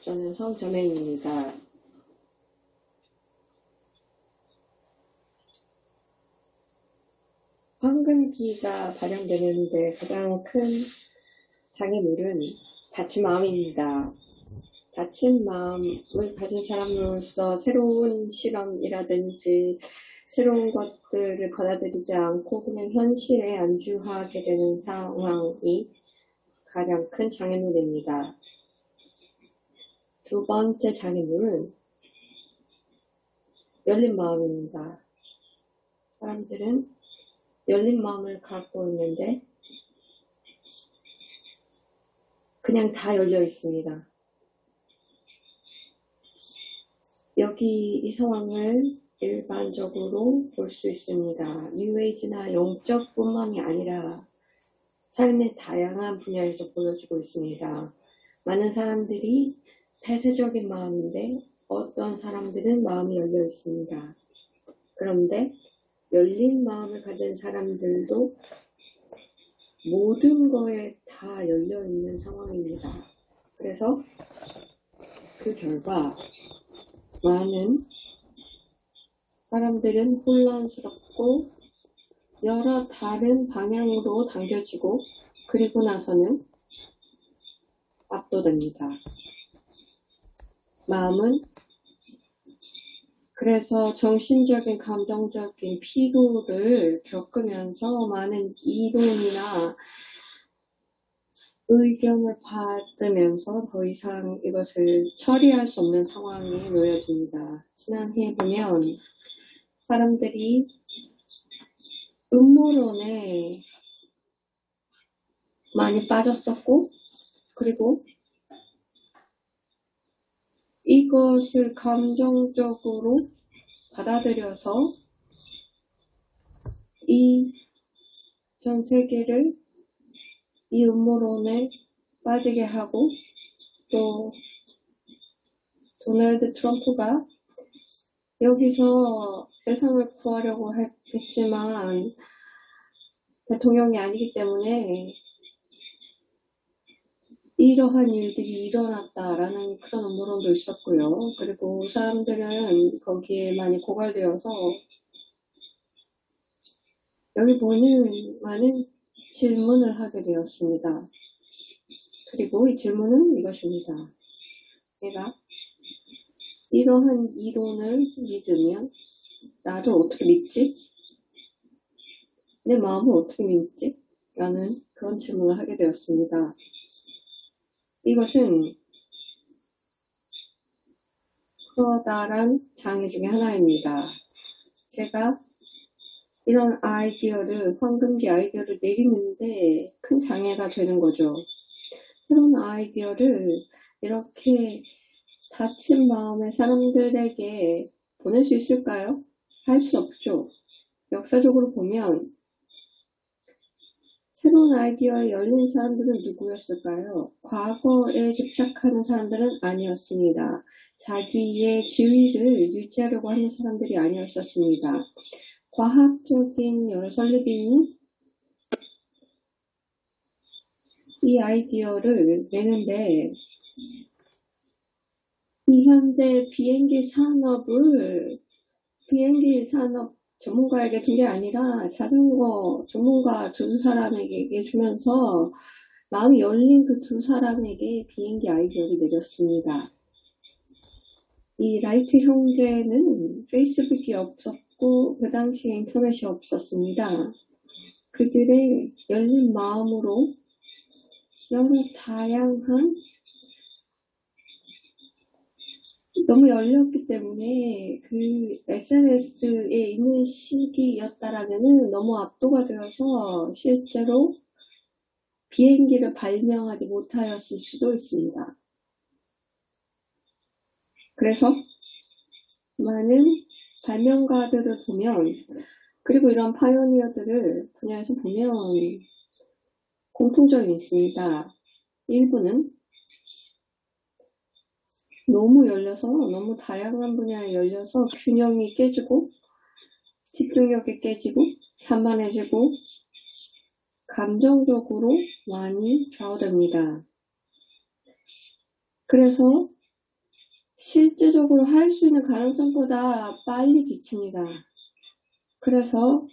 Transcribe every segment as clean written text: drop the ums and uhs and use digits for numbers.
저는 성점행입니다. 황금기가 발현되는데 가장 큰 장애물은 다친 마음입니다. 다친 마음을 가진 사람으로서 새로운 실험이라든지 새로운 것들을 받아들이지 않고 그냥 현실에 안주하게 되는 상황이 가장 큰 장애물입니다. 두 번째 장애물은 열린 마음입니다. 사람들은 열린 마음을 갖고 있는데 그냥 다 열려 있습니다. 여기 이 상황을 일반적으로 볼 수 있습니다. 뉴에이지나 영적 뿐만이 아니라 삶의 다양한 분야에서 보여지고 있습니다. 많은 사람들이 폐쇄적인 마음인데 어떤 사람들은 마음이 열려 있습니다. 그런데 열린 마음을 가진 사람들도 모든 거에 다 열려 있는 상황입니다. 그래서 그 결과 많은 사람들은 혼란스럽고 여러 다른 방향으로 당겨지고 그리고 나서는 압도됩니다. 마음은 그래서 정신적인 감정적인 피로를 겪으면서 많은 이론이나 의견을 받으면서 더 이상 이것을 처리할 수 없는 상황에 놓여집니다. 지난해 보면 사람들이 음모론에 많이 빠졌었고 그리고 이것을 감정적으로 받아들여서 이 전 세계를 이 음모론에 빠지게 하고 또 도널드 트럼프가 여기서 세상을 구하려고 했지만 대통령이 아니기 때문에 이러한 일들이 일어났다라는 그런 음모론도 있었고요. 그리고 사람들은 거기에 많이 고갈되어서 여기 보는 많은 질문을 하게 되었습니다. 그리고 이 질문은 이것입니다. 내가 이러한 이론을 믿으면 나를 어떻게 믿지? 내 마음을 어떻게 믿지? 라는 그런 질문을 하게 되었습니다. 이것은 커다란 장애 중에 하나입니다. 제가 이런 아이디어를, 황금기 아이디어를 내리는데 큰 장애가 되는 거죠. 새로운 아이디어를 이렇게 다친 마음의 사람들에게 보낼 수 있을까요? 할 수 없죠. 역사적으로 보면 새로운 아이디어에 열린 사람들은 누구였을까요? 과거에 집착하는 사람들은 아니었습니다. 자기의 지위를 유지하려고 하는 사람들이 아니었었습니다. 과학적인 여러 설립인이 이 아이디어를 내는데 이 현재 비행기 산업 전문가에게 준 게 아니라 자전거 전문가 두 사람에게 주면서 마음이 열린 그 두 사람에게 비행기 아이디어를 내렸습니다. 이 라이트 형제는 페이스북이 없었고 그 당시에 인터넷이 없었습니다. 그들의 열린 마음으로 여러 다양한 너무 열렸기 때문에 그 SNS에 있는 시기였다라면 너무 압도가 되어서 실제로 비행기를 발명하지 못하였을 수도 있습니다. 그래서 많은 발명가들을 보면 그리고 이런 파이오니어들을 분야에서 보면 공통점이 있습니다. 일부는 너무 열려서 너무 다양한 분야에 열려서 균형이 깨지고 집중력이 깨지고 산만해지고 감정적으로 많이 좌우됩니다. 그래서 실제적으로 할 수 있는 가능성보다 빨리 지칩니다. 그래서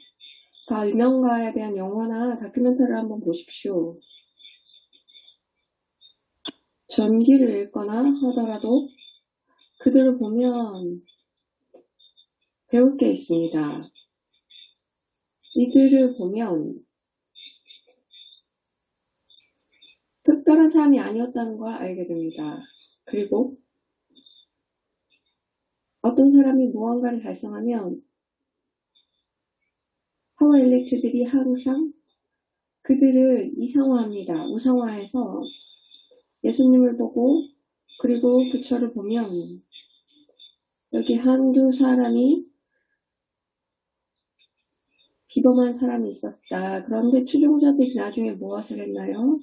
발명가에 대한 영화나 다큐멘터리를 한번 보십시오. 전기를 읽거나 하더라도 그들을 보면 배울 게 있습니다. 이들을 보면 특별한 사람이 아니었다는 걸 알게 됩니다. 그리고 어떤 사람이 무언가를 달성하면 파워 엘리트들이 항상 그들을 이상화합니다. 우상화해서 예수님을 보고 그리고 부처를 보면 여기 한두 사람이 비범한 사람이 있었다. 그런데 추종자들이 나중에 무엇을 했나요?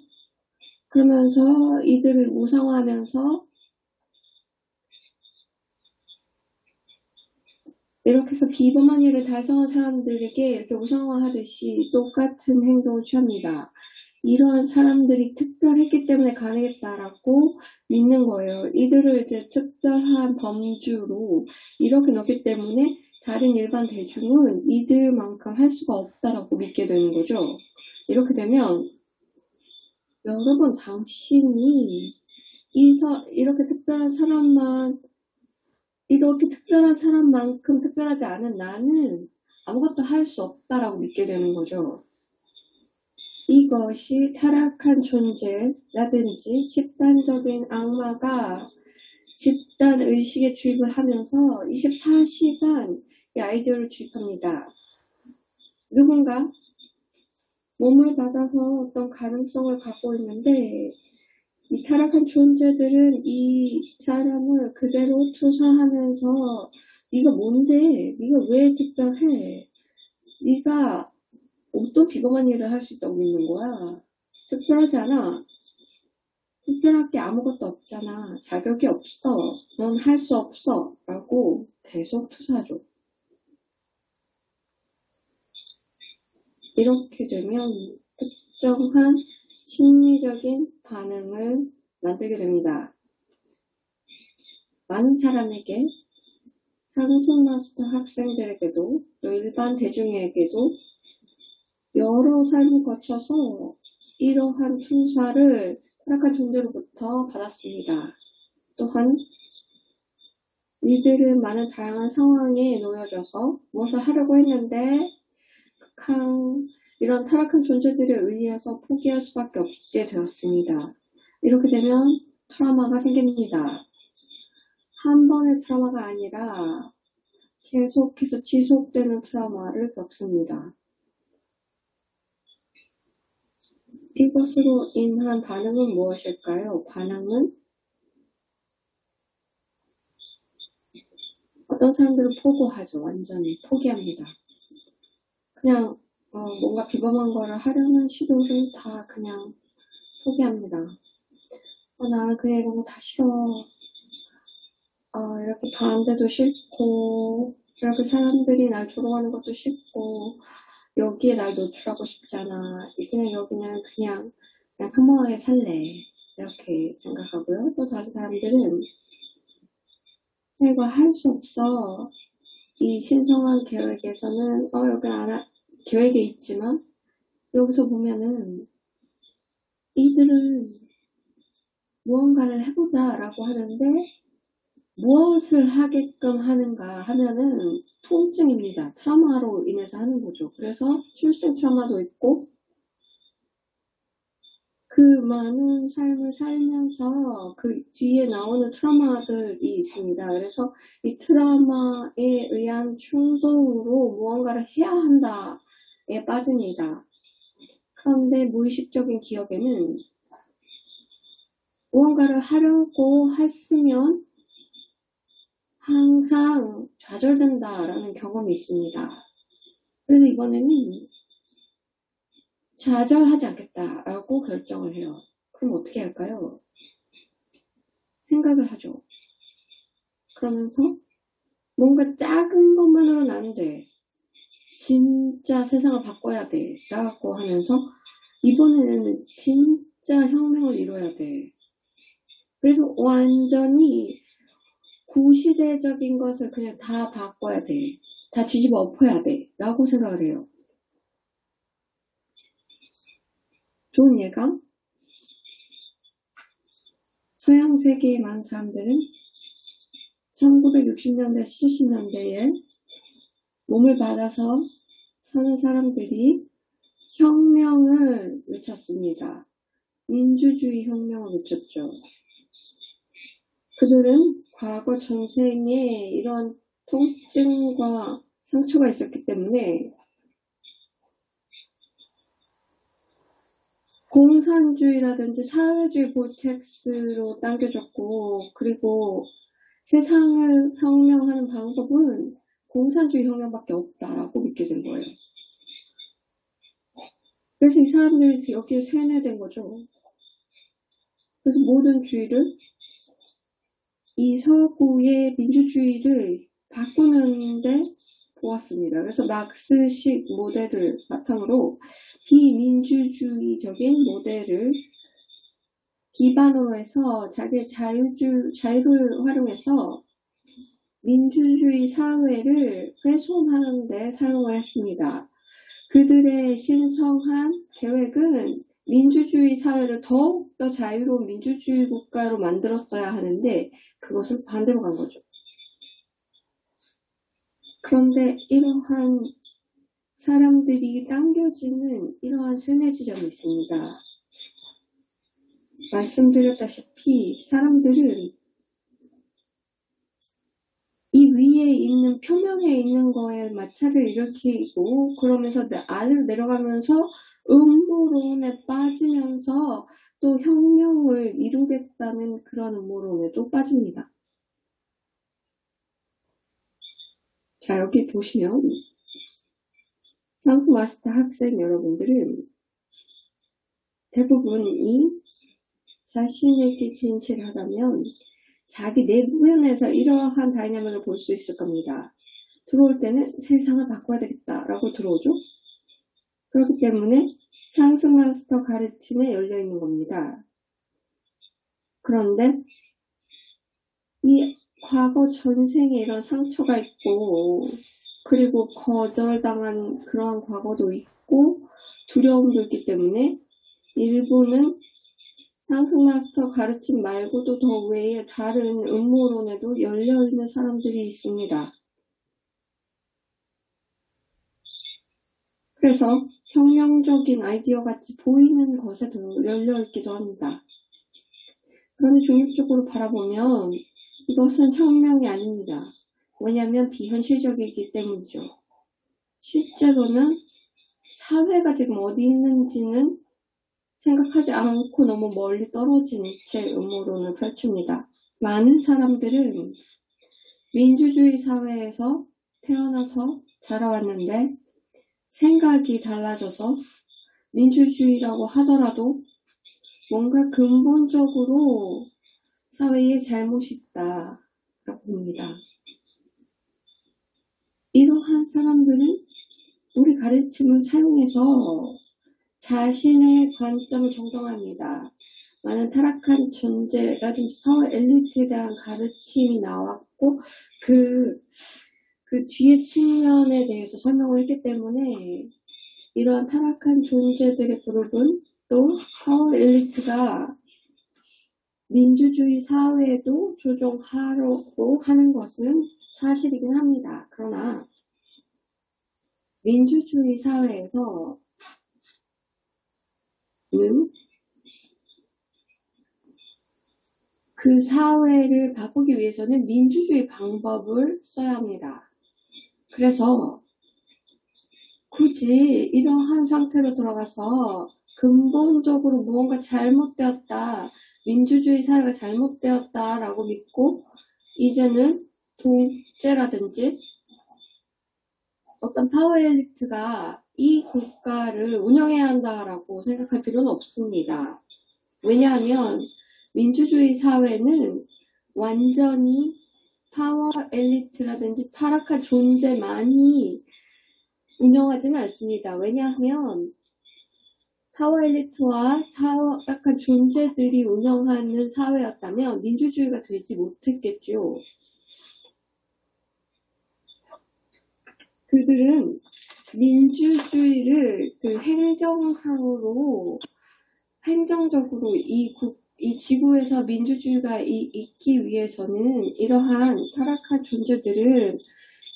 그러면서 이들을 우상화하면서 이렇게 해서 비범한 일을 달성한 사람들에게 이렇게 우상화하듯이 똑같은 행동을 취합니다. 이러한 사람들이 특별했기 때문에 가능했다라고 믿는 거예요. 이들을 이제 특별한 범주로 이렇게 넣기 때문에 다른 일반 대중은 이들만큼 할 수가 없다라고 믿게 되는 거죠. 이렇게 되면 여러분 당신이 이렇게 특별한 사람만큼 특별하지 않은 나는 아무것도 할 수 없다라고 믿게 되는 거죠. 이것이 타락한 존재라든지 집단적인 악마가 집단 의식에 주입을 하면서 24시간 이 아이디어를 주입합니다. 누군가 몸을 받아서 어떤 가능성을 갖고 있는데 이 타락한 존재들은 이 사람을 그대로 투사하면서 네가 뭔데? 네가 왜 특별해? 네가 또 비범한 일을 할 수 있다고 믿는 거야. 특별하지 않아. 특별할 게 아무것도 없잖아. 자격이 없어. 넌 할 수 없어. 라고 계속 투사하죠. 이렇게 되면 특정한 심리적인 반응을 만들게 됩니다. 많은 사람에게 상승 마스터 학생들에게도 또 일반 대중에게도 여러 삶을 거쳐서 이러한 투사를 타락한 존재로부터 받았습니다. 또한 이들은 많은 다양한 상황에 놓여져서 무엇을 하려고 했는데 이런 타락한 존재들에 의해서 포기할 수밖에 없게 되었습니다. 이렇게 되면 트라우마가 생깁니다. 한 번의 트라우마가 아니라 계속해서 지속되는 트라우마를 겪습니다. 이것으로 인한 반응은 무엇일까요? 반응은 어떤 사람들은 포고하죠. 완전히 포기합니다. 그냥 뭔가 비범한 거를 하려는 시도를 다 그냥 포기합니다. 나는 그냥 이런 거 다 싫어. 이렇게 반대도 싫고 이렇게 사람들이 날 조롱하는 것도 싫고 여기에 날 노출하고 싶잖아. 그냥 여기는 그냥 평범하게 살래. 이렇게 생각하고요. 또 다른 사람들은 이거 할 수 없어. 이 신성한 계획에서는 여기 계획에 있지만 여기서 보면은 이들은 무언가를 해보자 라고 하는데 무엇을 하게끔 하는가 하면은 통증입니다. 트라우마로 인해서 하는 거죠. 그래서 출생 트라우마도 있고 그 많은 삶을 살면서 그 뒤에 나오는 트라우마들이 있습니다. 그래서 이 트라우마에 의한 충동으로 무언가를 해야 한다에 빠집니다. 그런데 무의식적인 기억에는 무언가를 하려고 했으면 항상 좌절된다라는 경험이 있습니다. 그래서 이번에는 좌절하지 않겠다라고 결정을 해요. 그럼 어떻게 할까요? 생각을 하죠. 그러면서 뭔가 작은 것만으로는 안 돼. 진짜 세상을 바꿔야 돼. 라고 하면서 이번에는 진짜 혁명을 이뤄야 돼. 그래서 완전히 구시대적인 것을 그냥 다 바꿔야 돼. 다 뒤집어 엎어야 돼. 라고 생각을 해요. 좋은 예가 서양 세계의 많은 사람들은 1960년대, 70년대에 몸을 받아서 사는 사람들이 혁명을 외쳤습니다. 민주주의 혁명을 외쳤죠. 그들은 과거 전생에 이런 통증과 상처가 있었기 때문에 공산주의라든지 사회주의 볼텍스로 당겨졌고, 그리고 세상을 혁명하는 방법은 공산주의 혁명밖에 없다라고 믿게 된 거예요. 그래서 이 사람들이 여기에 세뇌된 거죠. 그래서 모든 주의를, 이 서구의 민주주의를 바꾸는데 보았습니다. 그래서 막스식 모델을 바탕으로 비민주주의적인 모델을 기반으로 해서 자기의 자유를 활용해서 민주주의 사회를 훼손하는 데 사용을 했습니다. 그들의 신성한 계획은 민주주의 사회를 더욱더 자유로운 민주주의 국가로 만들었어야 하는데 그것을 반대로 간 거죠. 그런데 이러한 사람들이 당겨지는 이러한 세뇌 지점이 있습니다. 말씀드렸다시피 사람들은 이 위에 있는 표면에 있는 거에 마찰을 일으키고 그러면서 아래로 내려가면서 음모론에 빠지면서 또 혁명을 이루겠다는 그런 음모론에도 빠집니다. 자, 여기 보시면 상스 마스터 학생 여러분들은 대부분이 자신에게 진실하다면 자기 내부면에서 이러한 다이나믹을 볼 수 있을 겁니다. 들어올 때는 세상을 바꿔야 되겠다라고 들어오죠. 그렇기 때문에 상스 마스터 가르침에 열려 있는 겁니다. 그런데 이 과거 전생에 이런 상처가 있고 그리고 거절당한 그러한 과거도 있고 두려움도 있기 때문에 일부는 상승마스터 가르침 말고도 더 외에 다른 음모론에도 열려있는 사람들이 있습니다. 그래서 혁명적인 아이디어 같이 보이는 것에도 열려있기도 합니다. 그런데 중립적으로 바라보면 이것은 혁명이 아닙니다. 왜냐하면 비현실적이기 때문이죠. 실제로는 사회가 지금 어디 있는지는 생각하지 않고 너무 멀리 떨어진 채 음모론을 펼칩니다. 많은 사람들은 민주주의 사회에서 태어나서 자라왔는데 생각이 달라져서 민주주의라고 하더라도 뭔가 근본적으로 사회에 잘못이 있다라고 봅니다. 이러한 사람들은 우리 가르침을 사용해서 자신의 관점을 정정합니다. 많은 타락한 존재라든지 파워 엘리트에 대한 가르침이 나왔고 그 뒤에 측면에 대해서 설명을 했기 때문에 이러한 타락한 존재들의 그룹은 또 파워 엘리트가 민주주의 사회에도 조종하려고 하는 것은 사실이긴 합니다. 그러나 민주주의 사회에서 그 사회를 바꾸기 위해서는 민주주의 방법을 써야 합니다. 그래서 굳이 이러한 상태로 들어가서 근본적으로 무언가 잘못되었다, 민주주의 사회가 잘못되었다라고 믿고 이제는 독재라든지 어떤 파워 엘리트가 이 국가를 운영해야 한다라고 생각할 필요는 없습니다. 왜냐하면 민주주의 사회는 완전히 파워 엘리트라든지 타락한 존재만이 운영하지는 않습니다. 왜냐하면 파워 엘리트와 타락한 존재들이 운영하는 사회였다면 민주주의가 되지 못했겠죠. 그들은 민주주의를 행정적으로 이 지구에서 민주주의가 있기 위해서는 이러한 타락한 존재들은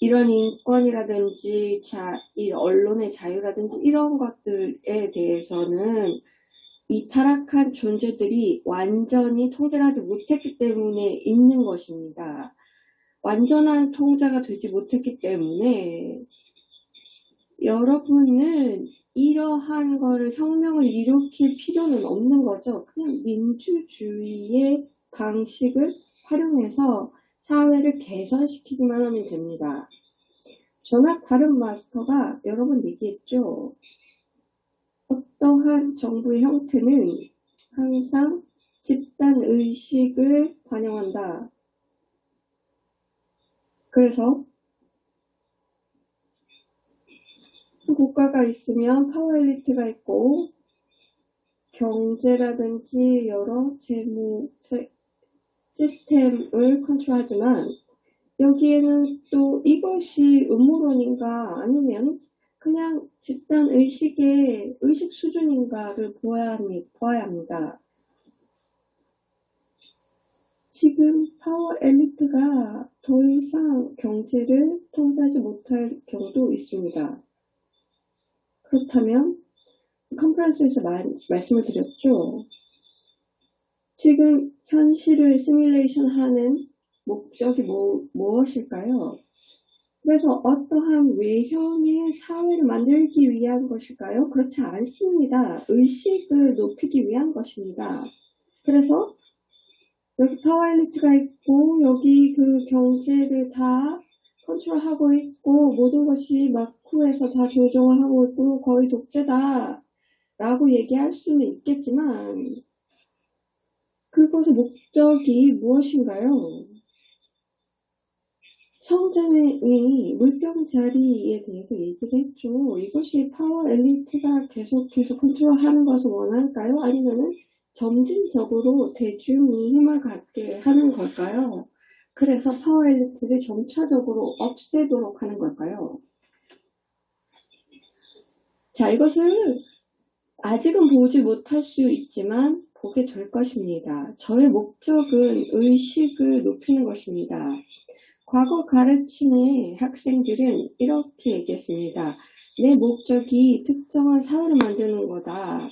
이런 인권이라든지 이 언론의 자유라든지 이런 것들에 대해서는 이 타락한 존재들이 완전히 통제를 하지 못했기 때문에 있는 것입니다. 완전한 통제가 되지 못했기 때문에 여러분은 이러한 거를 혁명을 일으킬 필요는 없는 거죠. 그냥 민주주의의 방식을 활용해서 사회를 개선시키기만 하면 됩니다. 저나 다른 마스터가 여러 번 얘기했죠. 어떠한 정부의 형태는 항상 집단의식을 반영한다. 그래서 국가가 있으면 파워 엘리트가 있고 경제라든지 여러 시스템을 컨트롤하지만 여기에는 또 이것이 음모론인가 아니면 그냥 집단의식 수준인가를 보아야 합니다. 지금 파워 엘리트가 더 이상 경제를 통제하지 못할 경우도 있습니다. 그렇다면 컨퍼런스에서 말씀을 드렸죠. 지금 현실을 시뮬레이션 하는 목적이 무엇일까요? 그래서 어떠한 외형의 사회를 만들기 위한 것일까요? 그렇지 않습니다. 의식을 높이기 위한 것입니다. 그래서 여기 파워 엘리트가 있고 여기 그 경제를 다 컨트롤하고 있고 모든 것이 마쿠에서 다 조정을 하고 있고 거의 독재다 라고 얘기할 수는 있겠지만 그것의 목적이 무엇인가요? 성자매이 물병자리에 대해서 얘기를 했죠. 이것이 파워 엘리트가 계속해서 컨트롤하는 것을 원할까요? 아니면은 점진적으로 대중이 힘을 갖게 하는 걸까요? 그래서 파워 엘리트를 점차적으로 없애도록 하는 걸까요? 자, 이것을 아직은 보지 못할 수 있지만 보게 될 것입니다. 저의 목적은 의식을 높이는 것입니다. 과거 가르침의 학생들은 이렇게 얘기했습니다. 내 목적이 특정한 사회를 만드는 거다.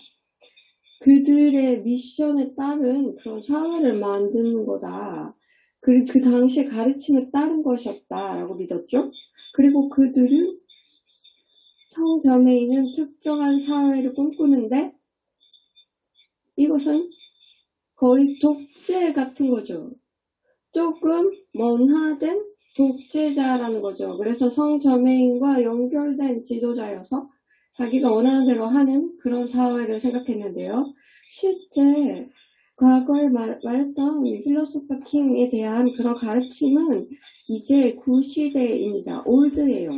그들의 미션에 따른 그런 사회를 만드는 거다. 그 당시에 가르침에 따른 것이었다라고 믿었죠. 그리고 그들은 성자매인은 특정한 사회를 꿈꾸는데 이것은 거의 독재 같은 거죠. 조금 먼하된 독재자라는 거죠. 그래서 성자매인과 연결된 지도자여서 자기가 원하는 대로 하는 그런 사회를 생각했는데요. 실제 과거에 말했던 필로소퍼 킹에 대한 그런 가르침은 이제 구시대입니다. 올드예요.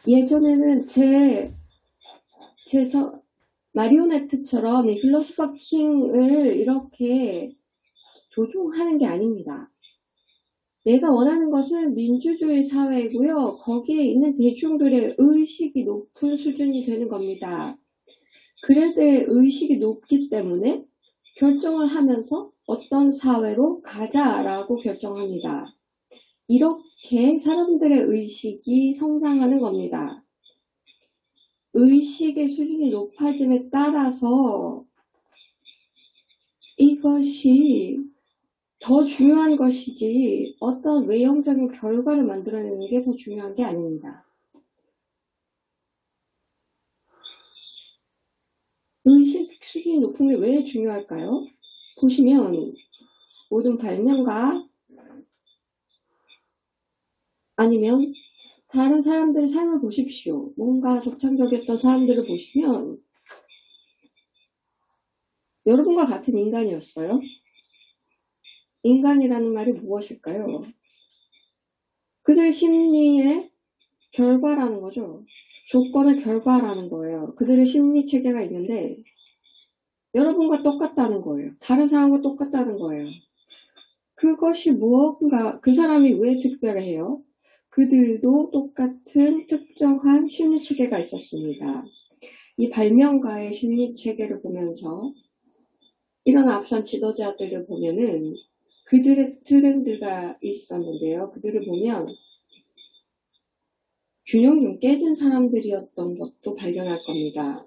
예전에는 마리오네트처럼 이 필로소퍼 킹을 이렇게 조종하는 게 아닙니다. 내가 원하는 것은 민주주의 사회이고요. 거기에 있는 대중들의 의식이 높은 수준이 되는 겁니다. 그들의 의식이 높기 때문에 결정을 하면서 어떤 사회로 가자라고 결정합니다. 이렇게 사람들의 의식이 성장하는 겁니다. 의식의 수준이 높아짐에 따라서 이것이 더 중요한 것이지 어떤 외형적인 결과를 만들어내는 게 더 중요한 게 아닙니다. 의식 수준이 높은 게 왜 중요할까요? 보시면 모든 발명가 아니면 다른 사람들의 삶을 보십시오. 뭔가 독창적이었던 사람들을 보시면 여러분과 같은 인간이었어요. 인간이라는 말이 무엇일까요? 그들 심리의 결과라는 거죠. 조건의 결과라는 거예요. 그들의 심리 체계가 있는데 여러분과 똑같다는 거예요. 다른 사람과 똑같다는 거예요. 그것이 무엇인가, 그 사람이 왜 특별해요? 그들도 똑같은 특정한 심리체계가 있었습니다. 이 발명가의 심리체계를 보면서 이런 앞선 지도자들을 보면은 그들의 트렌드가 있었는데요. 그들을 보면 균형이 좀 깨진 사람들이었던 것도 발견할 겁니다.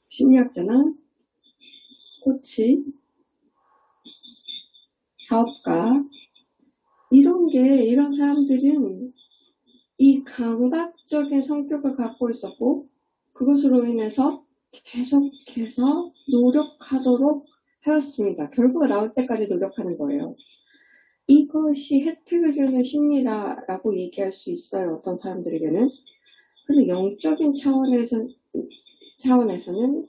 심리학자나 코치, 사업가, 이런 사람들은 이 강박적인 성격을 갖고 있었고, 그것으로 인해서 계속해서 노력하도록 하였습니다. 결과가 나올 때까지 노력하는 거예요. 이것이 혜택을 주는 심리라고 얘기할 수 있어요. 어떤 사람들에게는. 그리고 영적인 차원에서는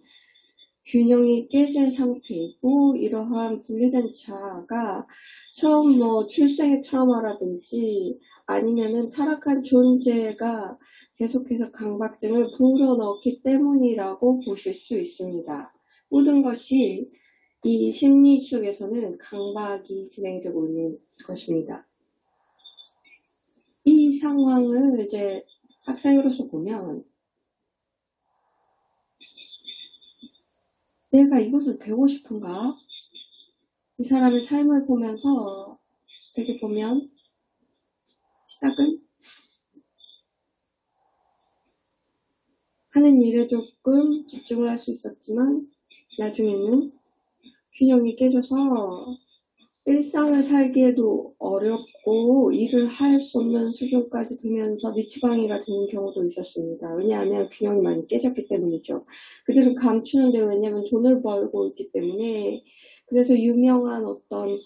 균형이 깨진 상태이고, 이러한 분리된 자아가 처음 출생의 트라우마라든지 아니면은 타락한 존재가 계속해서 강박증을 불어넣기 때문이라고 보실 수 있습니다. 모든 것이 이 심리 쪽에서는 강박이 진행되고 있는 것입니다. 이 상황을 이제 학생으로서 보면 내가 이것을 배우고 싶은가? 이 사람의 삶을 보면서 되게 보면 시작은 하는 일에 조금 집중을 할 수 있었지만 나중에는 균형이 깨져서 일상을 살기에도 어렵고 일을 할 수 없는 수준까지 되면서 미치광이가 되는 경우도 있었습니다. 왜냐하면 균형이 많이 깨졌기 때문이죠. 그들은 감추는데 왜냐하면 돈을 벌고 있기 때문에. 그래서 유명한 어떤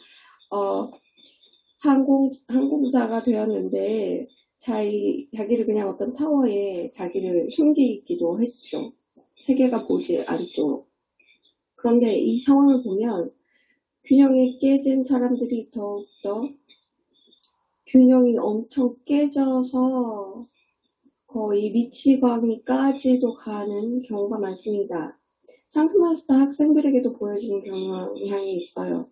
항공사가 되었는데 자기를 그냥 어떤 타워에 자기를 숨기기도 했죠. 세계가 보지 않도록. 그런데 이 상황을 보면 균형이 깨진 사람들이 더욱더 균형이 엄청 깨져서 거의 미치광이까지도 가는 경우가 많습니다. 상스마스터 학생들에게도 보여지는 경향이 있어요.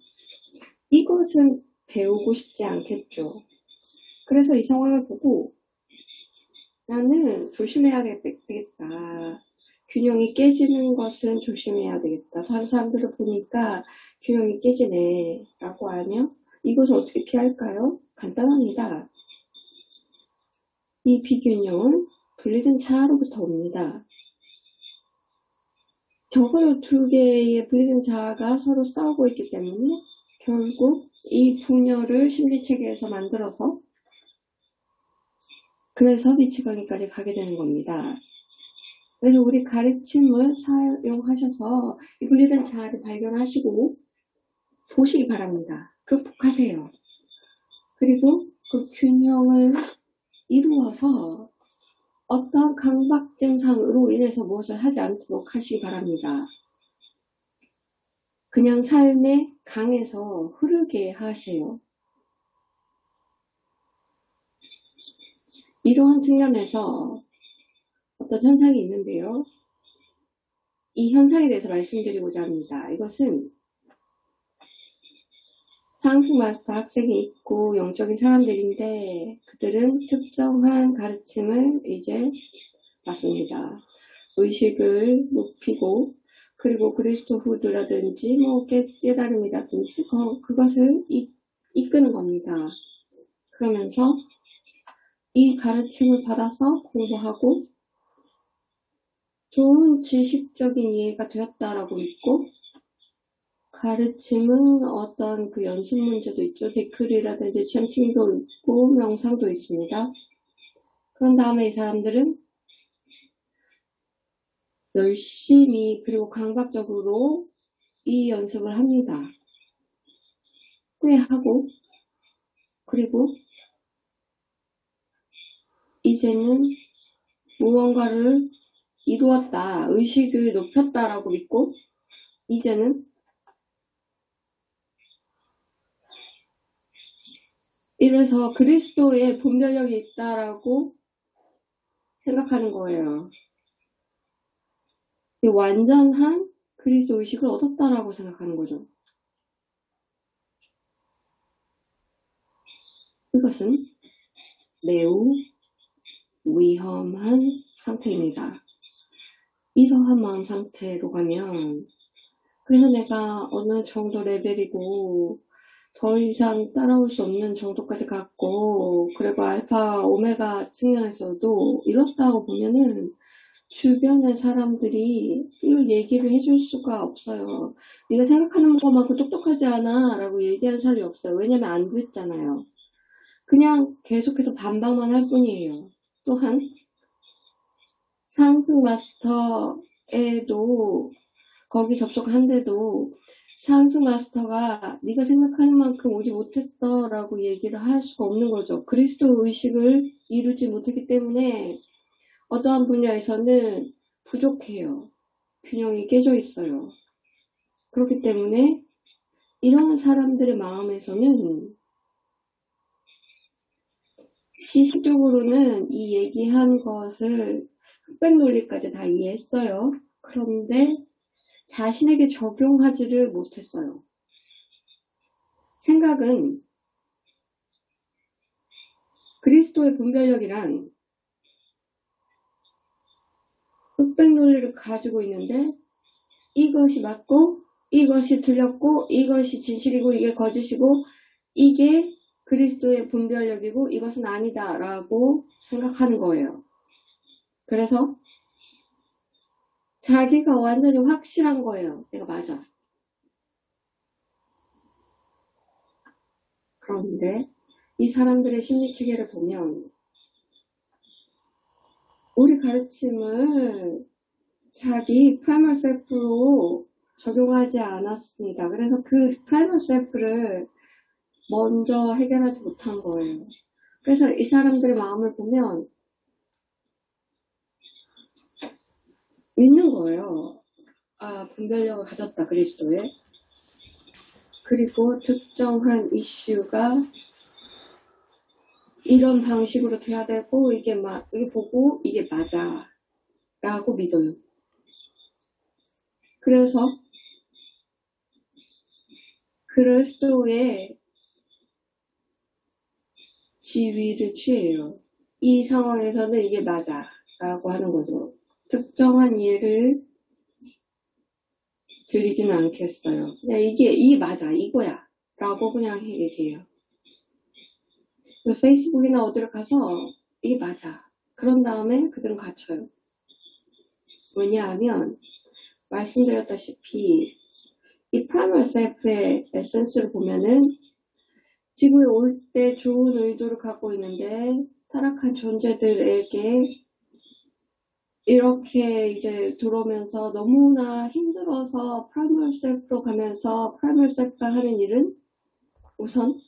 이것은 배우고 싶지 않겠죠. 그래서 이 상황을 보고 나는 조심해야 되겠다. 균형이 깨지는 것은 조심해야 되겠다. 다른 사람들을 보니까 균형이 깨지네 라고 알면 이것을 어떻게 피할까요? 간단합니다. 이 비균형은 분리된 자아로부터 옵니다. 적어도 두 개의 분리된 자아가 서로 싸우고 있기 때문에 결국 이 분열을 심리체계에서 만들어서 그래서 미치광이까지 가게 되는 겁니다. 그래서 우리 가르침을 사용하셔서 이 분리된 자아를 발견하시고 보시기 바랍니다. 극복하세요. 그리고 그 균형을 이루어서 어떤 강박 증상으로 인해서 무엇을 하지 않도록 하시기 바랍니다. 그냥 삶의 강에서 흐르게 하세요. 이러한 측면에서 어떤 현상이 있는데요. 이 현상에 대해서 말씀드리고자 합니다. 이것은 상승 마스터 학생이 있고 영적인 사람들인데 그들은 특정한 가르침을 이제 받습니다. 의식을 높이고 그리고 그리스도후드라든지 깨달음이라든지 그것을 이끄는 겁니다. 그러면서 이 가르침을 받아서 공부하고 좋은 지식적인 이해가 되었다라고 믿고 가르침은 어떤 그 연습 문제도 있죠. 데크리라든지 챈팅도 있고 명상도 있습니다. 그런 다음에 이 사람들은 열심히 그리고 감각적으로 이 연습을 합니다. 꽤 하고 그리고 이제는 무언가를 이루었다, 의식을 높였다라고 믿고 이제는 이래서 그리스도의 분별력이 있다라고 생각하는 거예요. 완전한 그리스도 의식을 얻었다라고 생각하는 거죠. 이것은 매우 위험한 상태입니다. 이러한 마음 상태로 가면, 그래서 내가 어느 정도 레벨이고 더 이상 따라올 수 없는 정도까지 갔고, 그리고 알파 오메가 측면에서도 이렇다고 보면은 주변의 사람들이 이걸 얘기를 해줄 수가 없어요. 네가 생각하는 것만큼 똑똑하지 않아 라고 얘기하는 사람이 없어요. 왜냐면 안 듣잖아요. 그냥 계속해서 반박만 할 뿐이에요. 또한 상승 마스터에도 거기 접속한데도 상승 마스터가 네가 생각하는 만큼 오지 못했어 라고 얘기를 할 수가 없는 거죠. 그리스도 의식을 이루지 못했기 때문에 어떠한 분야에서는 부족해요. 균형이 깨져 있어요. 그렇기 때문에 이러한 사람들의 마음에서는 시식적으로는 이 얘기한 것을 흑백 논리까지 다 이해했어요. 그런데 자신에게 적용하지를 못했어요. 생각은 그리스도의 분별력이란 흑백 논리를 가지고 있는데 이것이 맞고 이것이 틀렸고 이것이 진실이고 이게 거짓이고 이게 그리스도의 분별력이고 이것은 아니다 라고 생각하는 거예요. 그래서 자기가 완전히 확실한 거예요. 내가 맞아. 그런데 이 사람들의 심리체계를 보면 우리 가르침을 자기 primal self로 적용하지 않았습니다. 그래서 그 primal self를 먼저 해결하지 못한 거예요. 그래서 이 사람들의 마음을 보면 믿는 거예요. 아, 분별력을 가졌다, 그리스도에. 그리고 특정한 이슈가 이런 방식으로 돼야 되고 이게 보고 이게 맞아 라고 믿어요. 그래서 그리스도의 지위를 취해요. 이 상황에서는 이게 맞아 라고 하는 거죠. 특정한 예를 드리지는 않겠어요. 그냥 이게 맞아, 이거야 라고 그냥 얘기해요. 페이스북이나 어디를 가서 이게 맞아. 그런 다음에 그들은 갇혀요. 왜냐하면 말씀드렸다시피 이 primal self의 에센스를 보면은 지구에 올 때 좋은 의도를 갖고 있는데 타락한 존재들에게 이렇게 이제 들어오면서 너무나 힘들어서 primal self로 가면서 primal self가 하는 일은 우선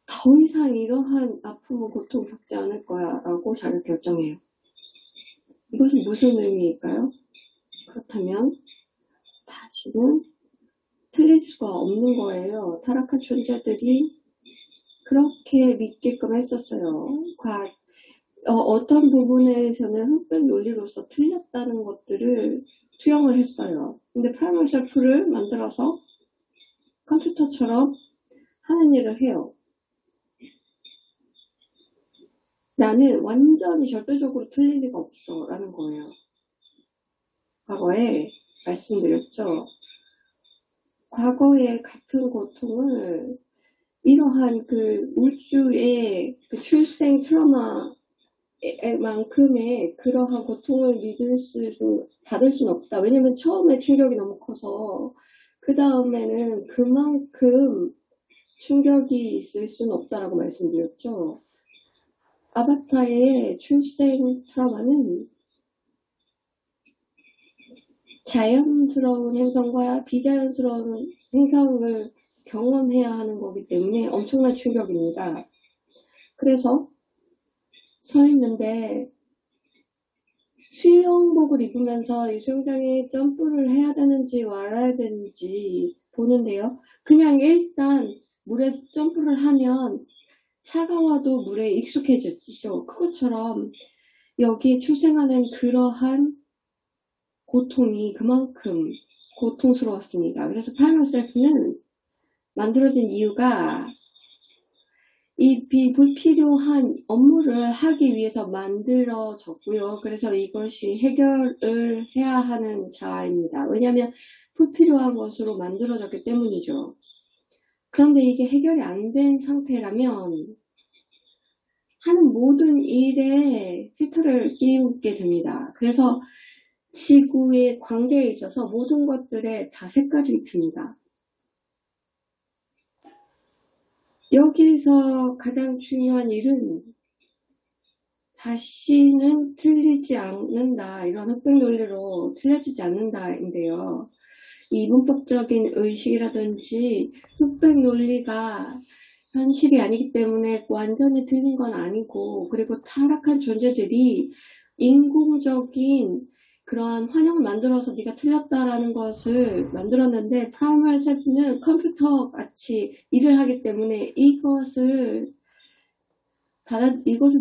더 이상 이러한 아픔과 고통 겪지 않을 거야 라고 자기 결정해요. 이것은 무슨 의미일까요? 그렇다면 다시는 틀릴 수가 없는 거예요. 타락한 존재들이 그렇게 믿게끔 했었어요. 어떤 부분에서는 흑백 논리로서 틀렸다는 것들을 투영을 했어요. 근데 프라이머 셀프를 만들어서 컴퓨터처럼 하는 일을 해요. 나는 완전히 절대적으로 틀릴 리가 없어 라는 거예요. 과거에 말씀드렸죠. 과거의 같은 고통을 이러한 그 우주의 그 출생 트라우마만큼의 그러한 고통을 받을 수는 없다. 왜냐면 처음에 충격이 너무 커서 그 다음에는 그만큼 충격이 있을 수는 없다라고 말씀드렸죠. 아바타의 출생 트라우마는 자연스러운 행성과 비자연스러운 행성을 경험해야 하는 거기 때문에 엄청난 충격입니다. 그래서 서 있는데 수영복을 입으면서 이 수영장에 점프를 해야 되는지 말아야 되는지 보는데요. 그냥 일단 물에 점프를 하면 차가워도 물에 익숙해지죠. 그것처럼 여기에 출생하는 그러한 고통이 그만큼 고통스러웠습니다. 그래서 프라이머 셀프는 만들어진 이유가 이 불필요한 업무를 하기 위해서 만들어졌고요. 그래서 이것이 해결을 해야 하는 자입니다. 왜냐하면 불필요한 것으로 만들어졌기 때문이죠. 그런데 이게 해결이 안 된 상태라면 하는 모든 일에 필터를 띄우게 됩니다. 그래서 지구의 관계에 있어서 모든 것들에 다 색깔을 입힙니다. 여기서 가장 중요한 일은 다시는 틀리지 않는다. 이런 흑백 논리로 틀려지지 않는다인데요. 이 문법적인 의식이라든지 흑백 논리가 현실이 아니기 때문에 완전히 틀린 건 아니고, 그리고 타락한 존재들이 인공적인 그러한 환영을 만들어서 네가 틀렸다라는 것을 만들었는데, 프라이머리 셀프는 컴퓨터 같이 일을 하기 때문에 이것을